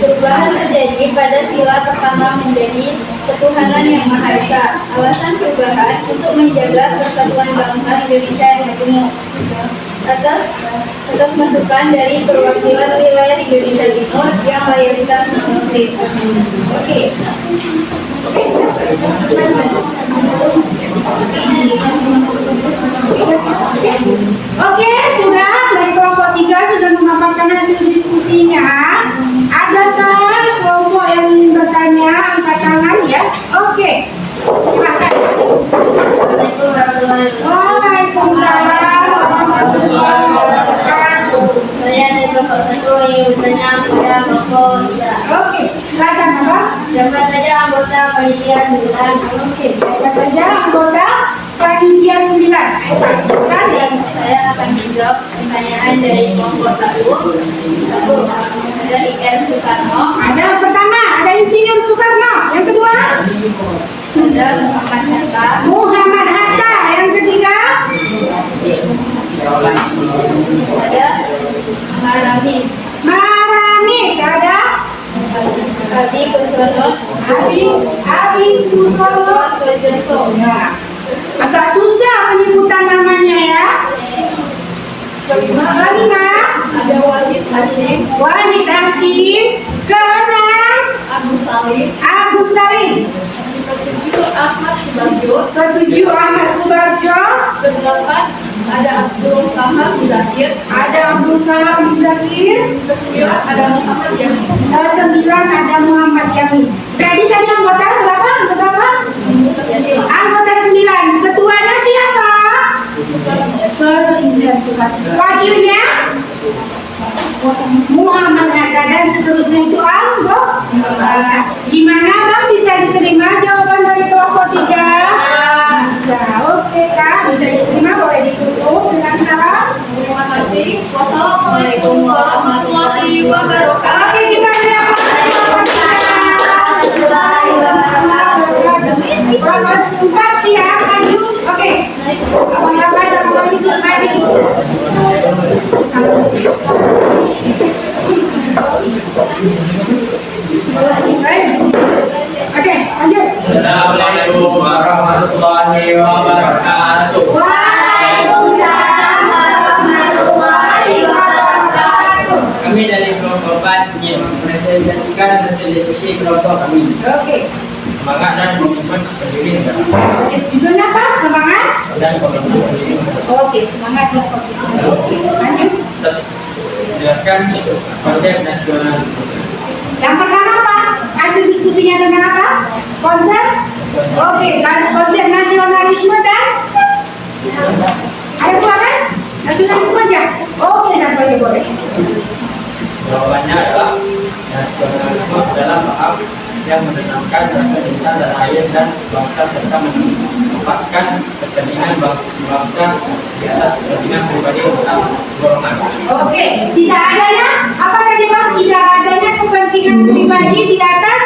Perubahan terjadi pada sila pertama menjadi ketuhanan yang Maha Esa. Alasan perubahan untuk menjaga persatuan bangsa Indonesia yang majemuk. Atas masukan dari perwakilan wilayah Indonesia Timur yang mayoritas non-Muslim. Oke. Oke, sudah dari kelompok 3 sudah memaparkan hasil diskusinya. Adakah kelompok yang ingin bertanya? Angkat tangan ya. Oke, silakan. Waalaikumsalam warahmatullahi wabarakatuh. Saya dari kelompok 1 ingin bertanya kepada kelompok 3. Oke, silakan Abang. Siapa saja anggota panitia 9? Oke, siapa saja anggota panitia 9? Ayo Kak, silakan. Dan saya akan menjawab pertanyaan dari kelompok 1. Ada IR Soekarno, Ada yang pertama, ada Insinyur Soekarno. Yang kedua, ada Muhammad Hatta, Muhammad Hatta. Yang ketiga, ada Maramis, Maramis. Ada Abi Kuswono, Abi Kuswono. Sojoso, Ya, agak susah penyebutan namanya ya. Kelima, Kelima, ada Walid Hashim, Walid Hashim. Keenam, Agus Salim, Agus Salim. ketujuh Ahmad Subarjo, Ketujuh, Ahmad Subarjo. kedelapan ada Abdul Kahar Muzakir, Ada Abdul Kalam Muzakir. kesembilan ada Muhammad Yamin, 9 ada Muhammad Yamin. Jadi tadi anggota berapa? Anggota apa? kesembilan Anggota 9. Ketuanya siapa? Soekarno, Wakilnya Muhammad Hatta dan seterusnya itu anggota. Gimana Bang, bisa diterima jawaban dari kelompok 3? Bisa. Oke Kak, bisa diterima, boleh ditutup dengan cara. Terima kasih. Wassalamualaikum warahmatullahi wabarakatuh. Oke, kita lihat. Kelompok 4 siap, maju. Oke. Abang Rafa dan Abang Yusuf maju. Oke, lanjut. Assalamualaikum warahmatullahi wabarakatuh. Waalaikumsalam warahmatullahi wabarakatuh. Kami dari kelompok 4 ingin mempresentasikan hasil diskusi kelompok kami. Oke. Semangat dan komitmen berdiri negara Oke, judulnya apa? Semangat. dan komitmen berdiri negara. Oke, semangat dan komitmen. Oke, lanjut. Jelaskan konsep nasionalisme. Yang pertama apa? Hasil diskusinya tentang apa? Konsep. Oke, konsep nasionalisme dan ada dua kan? Nasionalisme aja. Oke, dan boleh. Jawabannya adalah nasionalisme adalah paham yang menenangkan rasa cinta tanah air dan bangsa serta menempatkan kepentingan bangsa di atas kepentingan pribadi atau golongan. Oke, tidak adanya apa tadi Bang? Tidak adanya kepentingan pribadi di atas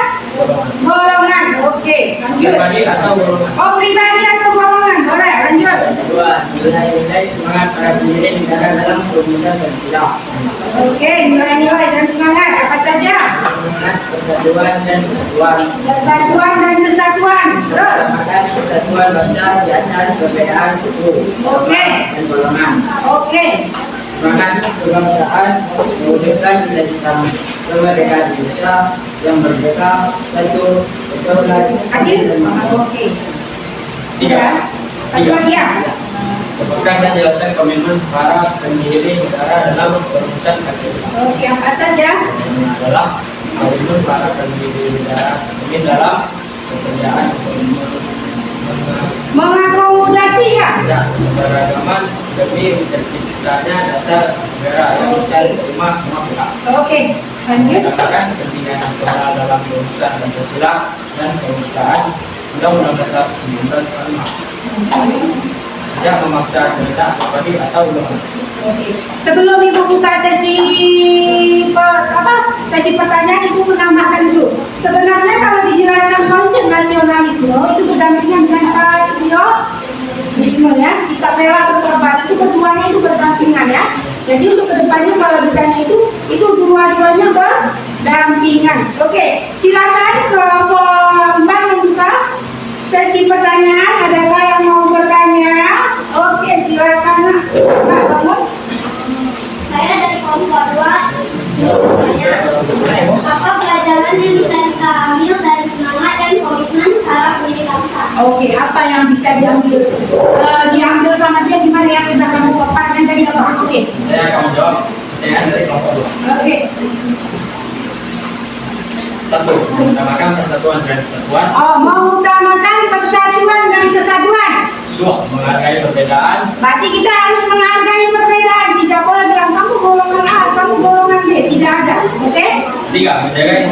golongan. Oke, lanjut. Pribadi atau golongan. Oh, pribadi atau golongan. Boleh, lanjut. Kedua, nilai-nilai semangat para pendiri negara dalam perusahaan dan silam. Oke, nilai-nilai dan semangat apa saja? Semangat persatuan dan kesatuan. Persatuan dan kesatuan. Terus. Semangat persatuan bangsa di atas perbedaan suku Oke. dan golongan. Oke. Semangat kebangsaan mewujudkan cita-cita kemerdekaan Indonesia yang merdeka, satu, berdaulat, Adil. dan makmur. Oke. Tiga. Satu lagi ya. Sebutkan dan jelaskan komitmen para pendiri negara dalam perusahaan Pancasila. Oke, apa saja? Yang adalah komitmen para pendiri negara ini dalam kesediaan komitmen Mengakomodasi ya. keberagaman demi terciptanya dasar negara yang bisa diterima semua pihak. Oke, lanjut. Menggunakan kepentingan nasional dalam perusahaan Pancasila dan perusahaan Undang-Undang Dasar 1945. Tidak memaksa kehendak pribadi atau golongan. Oke. Sebelum Ibu buka sesi pertanyaan, Ibu menambahkan dulu. Sebenarnya kalau dijelaskan konsep nasionalisme itu berdampingan dengan patriotisme ya. kepentingan. Oke, silakan kelompok 4 membuka sesi pertanyaan. Adakah yang mau bertanya? Oke, silakan Kak Mahmud. Saya dari kelompok 2. Apa pelajaran yang bisa kita ambil dari semangat dan komitmen para pendidik bangsa? Oke, apa yang bisa diambil? Diambil sama dia gimana yang sudah kamu paparkan tadi apa? Oke. Saya akan menjawab pertanyaan dari kelompok 2. Oke. 1. Mengutamakan persatuan dan kesatuan. Oh, mengutamakan persatuan dan kesatuan. 2. Menghargai perbedaan. Berarti kita harus menghargai perbedaan. Tidak boleh bilang kamu golongan A, kamu golongan B. Tidak ada. Oke? 3. Menjaga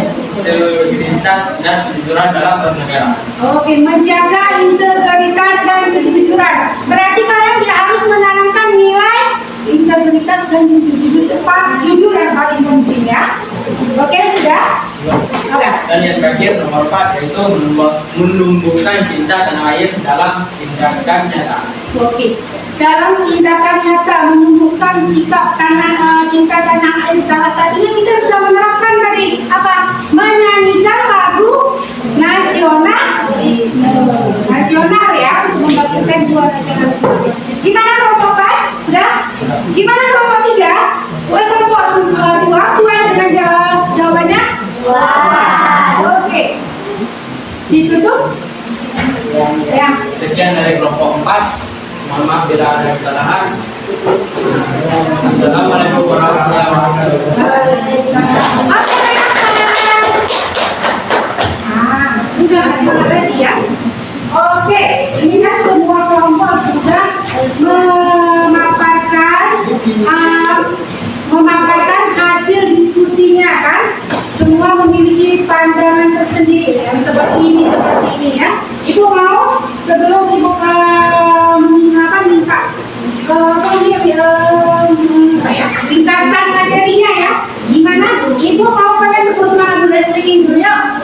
integritas dan kejujuran dalam bernegara. Oke, menjaga integritas dan kejujuran. Berarti kalian tidak harus menanamkan nilai integritas dan jujur yang paling penting ya. Oke, sudah? Oke. Dan yang terakhir nomor 4 yaitu menumbuhkan cinta tanah air dalam tindakan nyata. Oke. Dalam tindakan nyata menumbuhkan sikap cinta tanah air, salah satunya kita sudah menerapkan tadi apa? Menyanyikan lagu nasional ya, untuk membangkitkan jiwa nasionalisme. Gimana kelompok 4? Sudah? Gimana kelompok 3? Kelompok 2 dengan jawabannya? Wah. Oke. Ditutup? Ya. Sekian dari kelompok 4. Mohon maaf bila ada kesalahan. Assalamualaikum warahmatullahi wabarakatuh. Sudah tadi ya. Oke, ini kan semua kelompok sudah memaparkan hasil diskusinya kan. Semua memiliki pandangan tersendiri yang seperti ini ya. Ibu mau sebelum ibu minta ringkasan materinya ya. Gimana? Ibu mau kalian terus semangat dulu speaking dulu ya.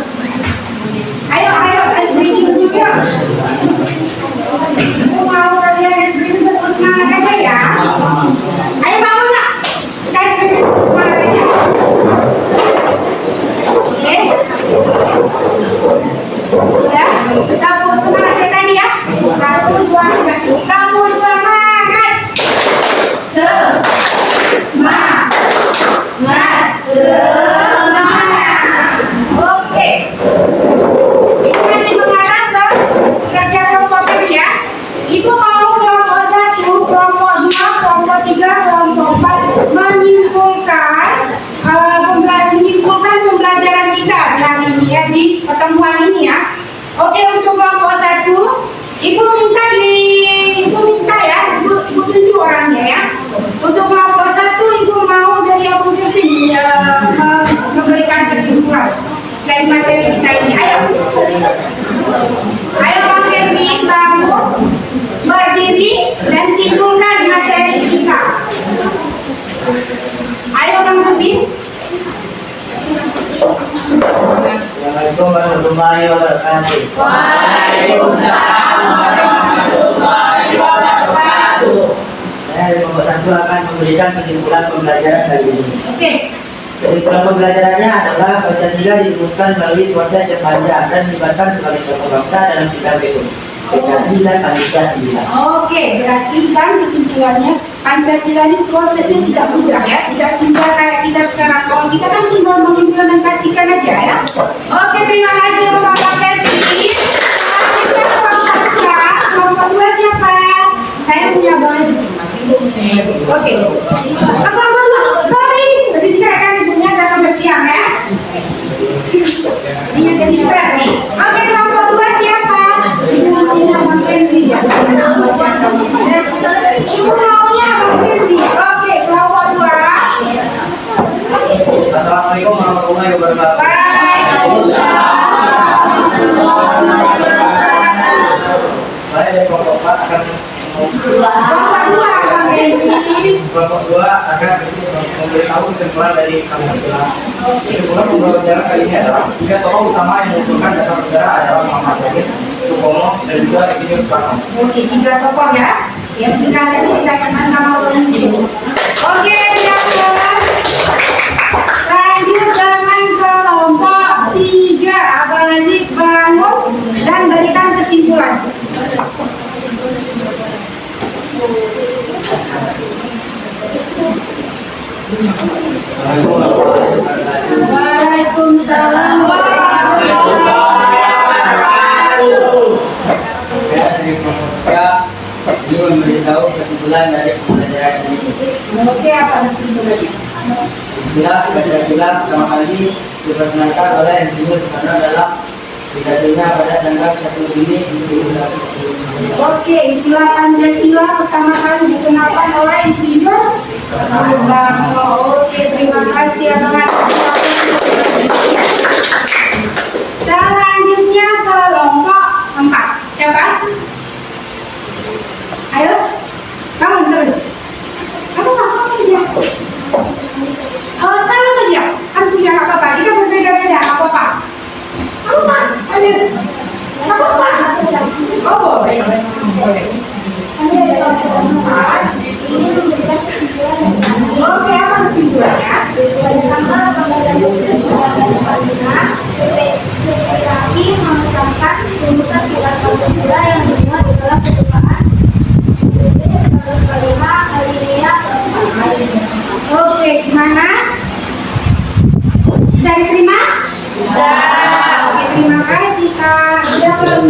Ayo ice breaking dulu ya. Ibu mau kalian ice breaking terus semangat aja ya. Ayo mau nggak? Ice breaking terus semangat aja. Oke. Ya, kamu semangat ya tadi ya. 1, 2, 3. Kamu semangat. Semangat. Oke. Kita masih mengarah ke kerja kelompok tadi ya. Ibu mau kelompok 1, kelompok 2, kelompok 3, kelompok 4 menyimpulkan pembelajaran kita di hari ini ya, di pertemuan ini ya. Oke, untuk kelompok 1, ibu minta ya, ibu tunjuk orangnya ya. Untuk kelompok 1, ibu mau dari Abu Kevin memberikan kesimpulan dari materi kita ini. Ayo Bang Kevin, bangun, berdiri dan simpulkan materi kita. Ayo Bang Kevin. Assalamualaikum warahmatullahi wabarakatuh. Waalaikumsalam warahmatullahi wabarakatuh. Saya dari kelompok 1 akan memberikan kesimpulan pembelajaran hari ini. Oke. Kesimpulan pembelajarannya adalah Pancasila dirumuskan melalui proses yang panjang dan melibatkan sebagai tokoh bangsa dalam sidang BEM. PKI dan Pancasila 9. Oke, berarti kan kesimpulannya Pancasila ini prosesnya tidak mudah ya, tidak mudah kayak kita sekarang. Kalau kita kan tinggal mengimplementasikan aja ya. Oke, terima kasih untuk Pak Kevin. Kelompok 2 siapa? Saya punya banget. Oke. Kelompok 2, sorry, distract kan ibunya karena udah siang ya. Ini ada distract nih. Oke, kelompok 2 siapa? Ibu maunya Bang Kenzi ya. Ibu maunya Bang Kenzi. Oke, kelompok 2. Assalamualaikum warahmatullahi wabarakatuh. Waalaikumsalam. Saya dari kelompok 4 akan Kelompok 2 Bang Kenzi. kelompok 2 akan memberitahu kesimpulan dari Pancasila. Kesimpulan pembelajaran kali ini adalah 3 tokoh utama yang mengusulkan data negara adalah Muhammad Yamin, Supomo, dan juga Eginius Prabowo. Oke, 3 tokoh ya. Yang sudah ada ditanyakan sama polisi. Oke, lanjut dengan kelompok Waalaikumsalam warahmatullahi wabarakatuh. Saya dari Kementerian ini memberitahu kesimpulan dari pembelajaran ini. Oke, apa kesimpulannya? Bila sama kali diperkenalkan oleh Insinyur Soekarno dalam pidatonya pada tanggal 1 Juni 2020. Oke, istilah Pancasila pertama kali dikenalkan oleh Insinyur Soekarno. Oke, terima kasih anak-anak. Selanjutnya kelompok 4. Siapa? Ayo, kamu terus. Kamu aja. Oh, salam aja. Kan punya apa-apa. Kita berbeda-beda apa-apa. Kamu mah, ayo. Apa-apa. Oh, boleh. Oke, apa kesimpulannya? Laki mengesahkan rumusan pilar Pancasila yang dimuat di dalam ketukaan UUD 1945 alinea keempat. Oke, gimana? Bisa diterima? Bisa. Oke, terima kasih Kak. Yang untuk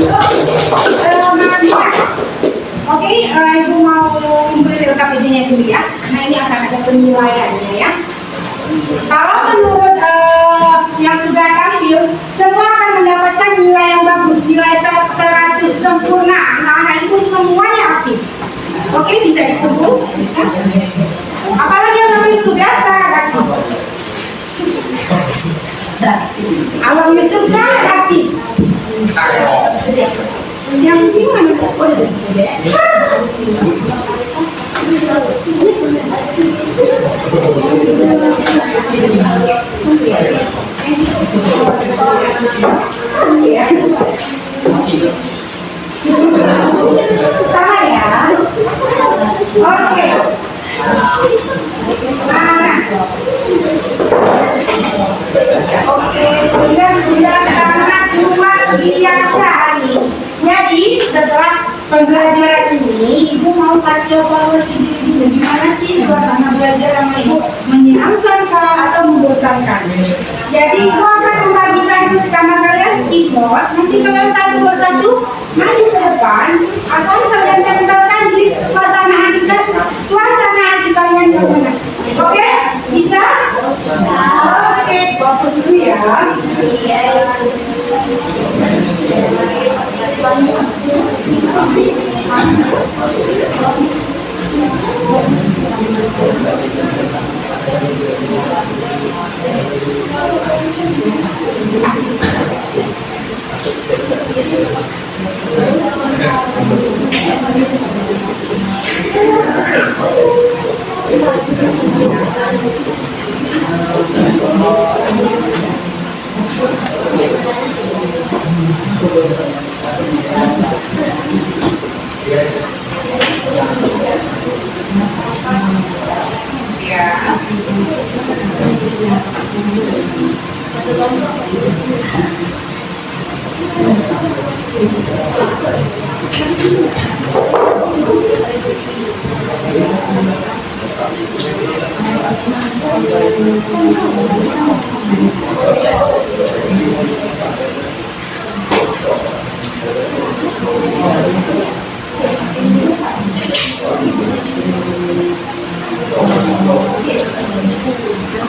Nadia. Oke, Ibu mau memberi lengkap isinya dulu ya. Nah, ini akan ada penilaiannya ya. Kalau menurut yang sudah tampil, semua akan mendapatkan nilai yang bagus, nilai 100 sempurna. Anak-anak Ibu semuanya aktif. Oke, bisa ditunggu. Ya. Apalagi yang nulis sudah sangat aktif. Awal Yusuf sangat aktif. Yang gimana? Sama ya. Oke. Mana? Oke, sudah sangat luar biasa hari. Jadi setelah pembelajaran ini, Ibu mau kasih evaluasi diri dulu. Gimana sih suasana belajar sama Ibu? Menyenangkan kah atau membosankan? Jadi Ibu akan membagikan ke kamar kalian keyboard. Nanti kalian satu persatu maju ke depan. Akan kalian tempelkan di suasana hati kalian yang mana? Oke? Bisa? Oke, fokus dulu ya.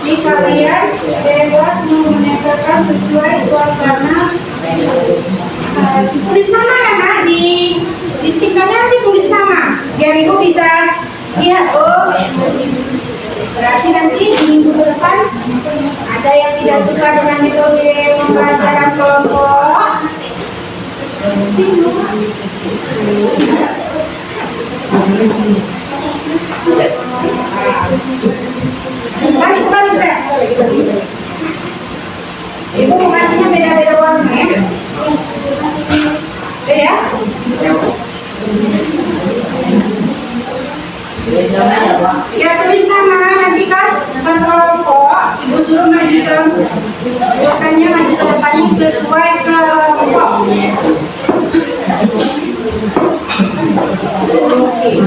Jadi kalian bebas menempelkan sesuai suasana. Tulis nama ya nak di stikernya, nanti tulis nama biar Ibu bisa lihat. Oh, berarti nanti di minggu depan ada yang tidak suka dengan metode pembelajaran kelompok. Balik saya. Ibu mau kasihnya beda-beda warna ya. Ya. Ya tulis nama nanti kan kelompok. Ibu suruh maju ke bukannya maju ke depannya sesuai kelompok. Oke.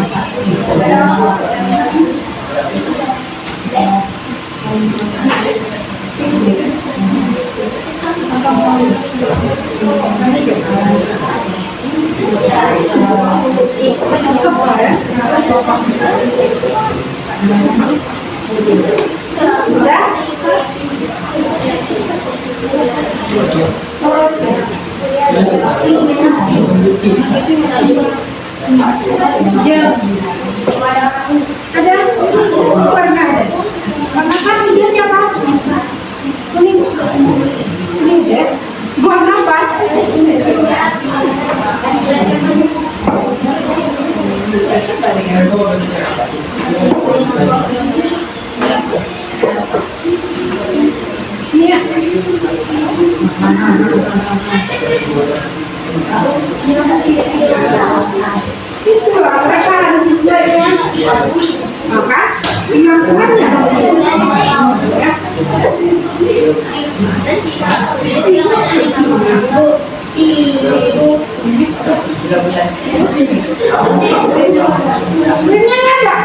Itulah mereka harus disesuaikan. Maka dilakukannya. Ya. Duitnya nggak ada.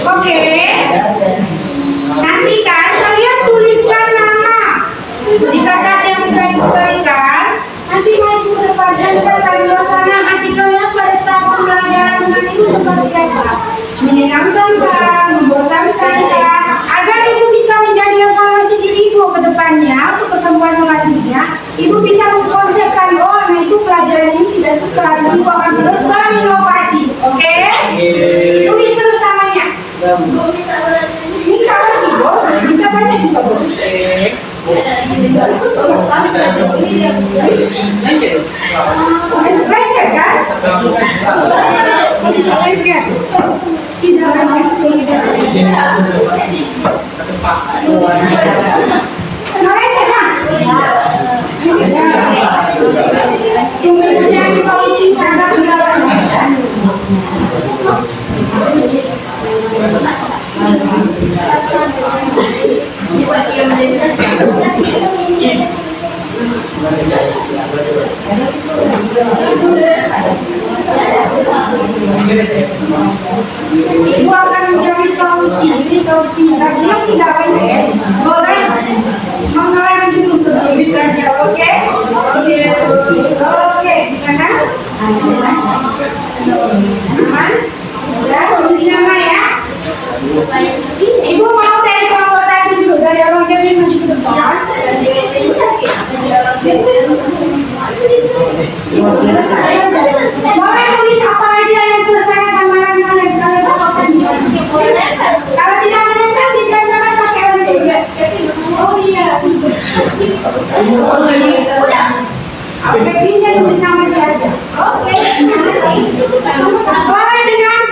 Oke. Nanti kan kalian tuliskan nama di kertas yang sudah diberikan. Nanti maju ke depan dan kalian suasana hati kalian pada saat pembelajaran dengan itu seperti apa? Menyenangkan kah? Membosankan kah? Agar itu bisa menjadi evaluasi diri ibu ke depannya untuk pertemuan selanjutnya. Ibu bisa mengkonsepkan, oh, nah itu pelajaran ini tidak suka, dan ibu akan terus berinovasi. Oke? Tulis terus namanya. Minta lagi, boleh. Minta banyak juga boleh. Blanket kan? Blanket. Tidak banyak. Blanket kan? Ini menjadi solusi terhadap Ibu akan mencari solusi. Ini solusinya. Bagi yang tidak boleh, boleh mengarahkan dulu sebelum ditanya. Oke? Oke. Gimana? Aman? Udah, tulis nama ya. Ibu mau dari kelompok satu dulu, dari orang Kevin maju ke depan. Boleh tulis apa aja yang selesai gambaran kalian dapatkan. Kalau tidak menempel, ditempelkan pakai lem. Oh iya. Oke, pindah tulis nama saja. Oke. Boleh dengan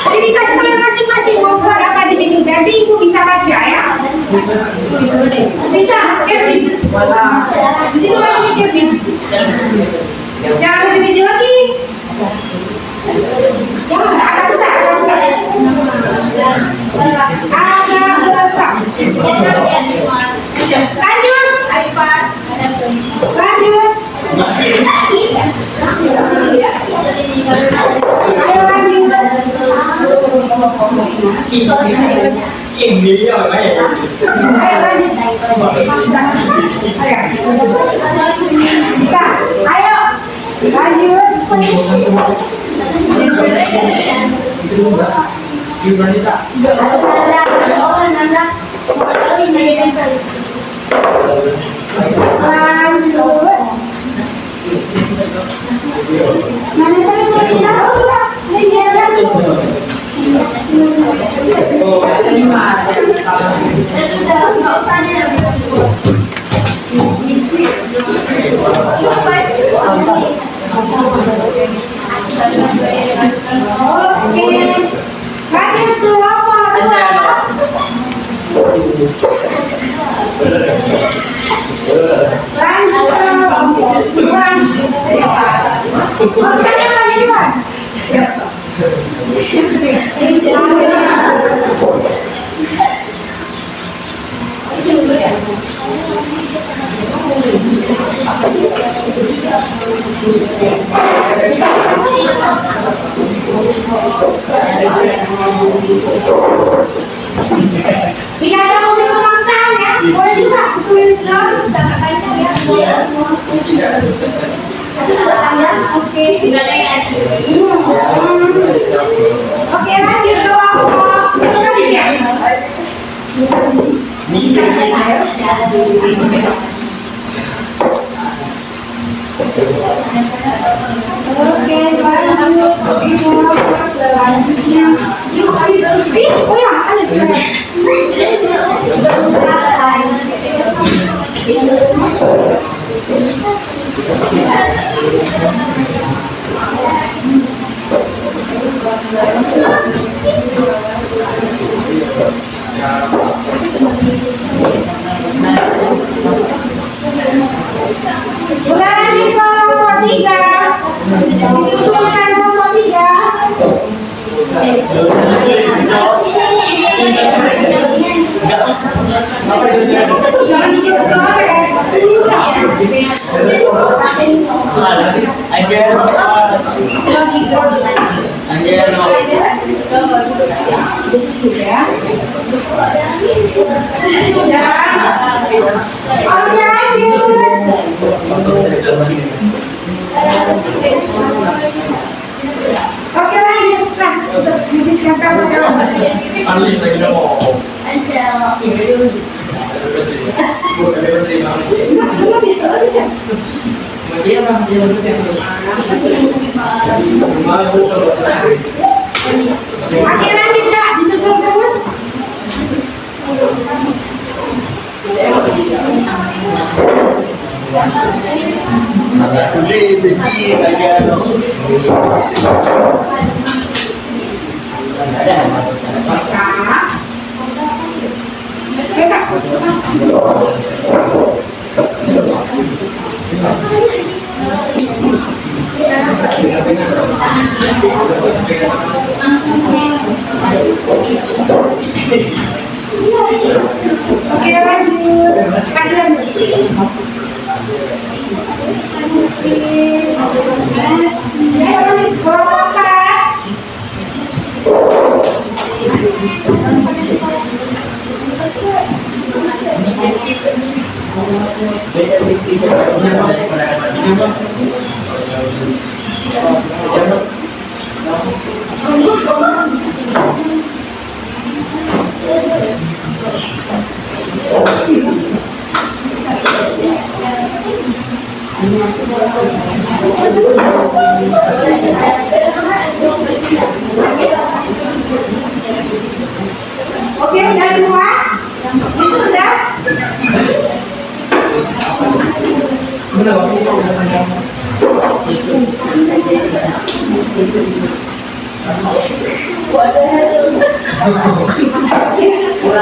cerita kalian masing-masing membuat apa di situ. Jadi ibu bisa baca ya. Bisa, Kevin. Di situ ada Kevin. Jangan lebih kecil lagi. Jangan, agak besar, agak besar. Agak besar. Lanjut. Lanjut. Ayo lanjut. Ini apa ya? Ayo lanjut. Bisa. Ayo. Lanjut. Gimana tak? Lanjut. Mana paling tahu sudah? Ini Oh, terima. Oke. Lanjut ke kelompok Tidak ada musik kebangsaan ya, boleh juga tulis doang sama kaitnya ya. Oke. Oke, lanjut kelompok. Kita bisa. Oke, lanjut kelompok selanjutnya. Oh ya, ada. Udah lanjut kelompok 3. Disusulkan kelompok 3. Jangan dikit Oke lanjut lah. Oke lanjut Kak, disusul terus. Oke lanjut. Kasih lanjut. Ayo lanjut kelompok 4. Oke, udah semua? Itu udah?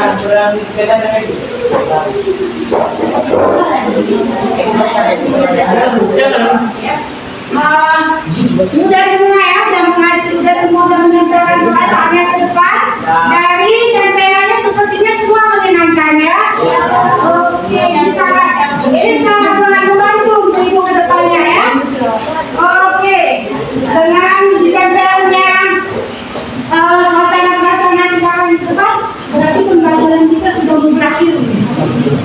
Kurang beda lagi. Sudah semua ya, sudah semua menempelkan tulisannya ke depan. Dari tempelannya sepertinya semua menyenangkan ya. Oke, ini sangat membantu untuk ibu ke depannya ya. Oke, dengan ditempelnya suasana tempelan ke depan, berarti pembelajaran kita sudah berakhir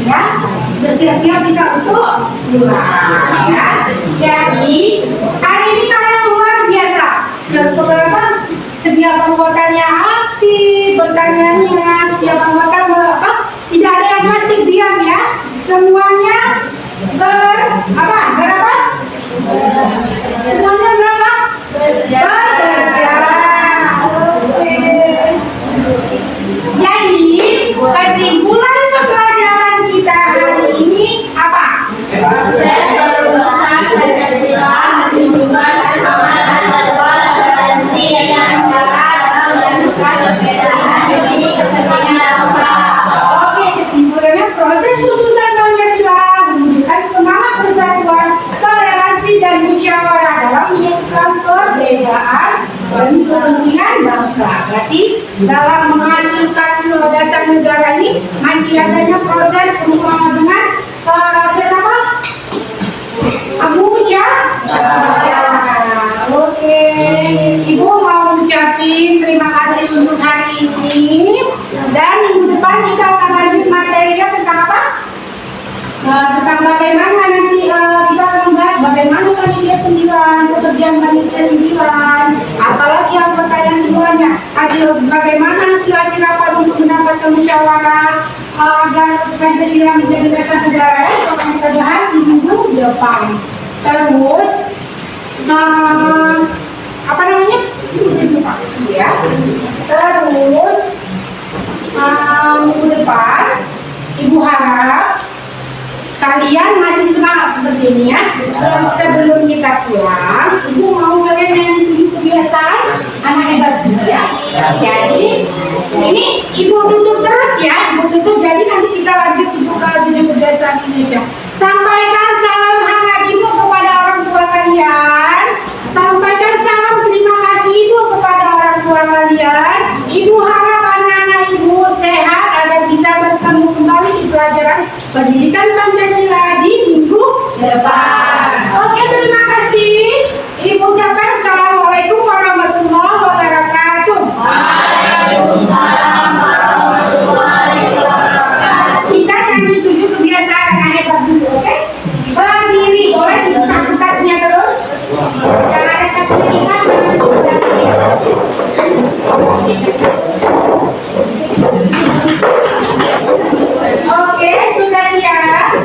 ya. Sudah siap-siap kita untuk pulang ya. Jadi hari ini kalian luar biasa. Beberapa setiap anggotanya aktif, bertanya-nya, setiap anggota apa? Tidak ada yang masih diam ya. Semuanya berapa? Semuanya berapa? Bekerja. Oke. Jadi kesimpulan pembelajaran kita hari ini apa? Proses perubahan Pancasila menunjukkan semangat persatuan toleransi dan cara dalam menentukan perbedaan demi kepentingan bangsa. Oke, kesimpulannya proses perubahan Pancasila menunjukkan semangat persatuan toleransi dan musyawarah dalam menyatukan perbedaan demi kepentingan bangsa. Berarti dalam menghasilkan dasar negara ini masih adanya proses perubahan dengan proses apa? Musyawarah. Pancasila menjadi dasar negara itu akan kita bahas di minggu depan. Terus apa namanya? Ya. Terus minggu depan Ibu harap kalian masih semangat seperti ini ya. Sebelum kita pulang, Ibu mau kalian yang 7 kebiasaan anak hebat juga ya. Jadi ini Ibu tutup terus ya, Ibu tutup. Jadi nanti kita lanjut untuk ke 7 kebiasaan Indonesia. Sampaikan salam hangat Ibu kepada orang tua kalian. Sampaikan salam terima kasih Ibu kepada orang tua kalian. Ibu harap anak-anak Ibu sehat agar bisa bertemu kembali di pelajaran pendidikan Pancasila di minggu depan. Oke, terima kasih. Ibu ucapkan assalamualaikum warahmatullahi wabarakatuh. Waalaikumsalam warahmatullahi wabarakatuh. Kita akan 7 kebiasaan anak hebat dulu, oke? Berdiri, boleh disapu tasnya terus. Jangan ada tasnya ingat. Oke, sudah siap?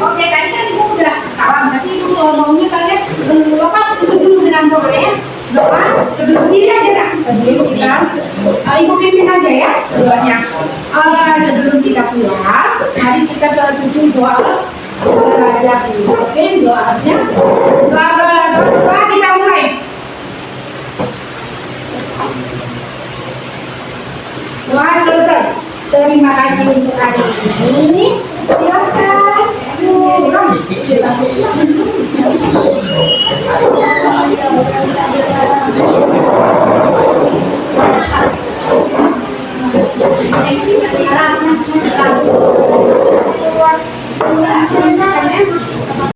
Oke, tadi kan Ibu udah salam, tapi Ibu ngomongnya kalian tutup dulu dengan doa ya. Doa sebelum diri aja dah. Sebelum kita Ibu pimpin aja ya doanya. Sebelum kita pulang, mari kita tutup doa belajar dulu. Oke, doanya. Doa kita mulai. Doa selesai. Terima kasih untuk hari ini. Silakan. Silakan.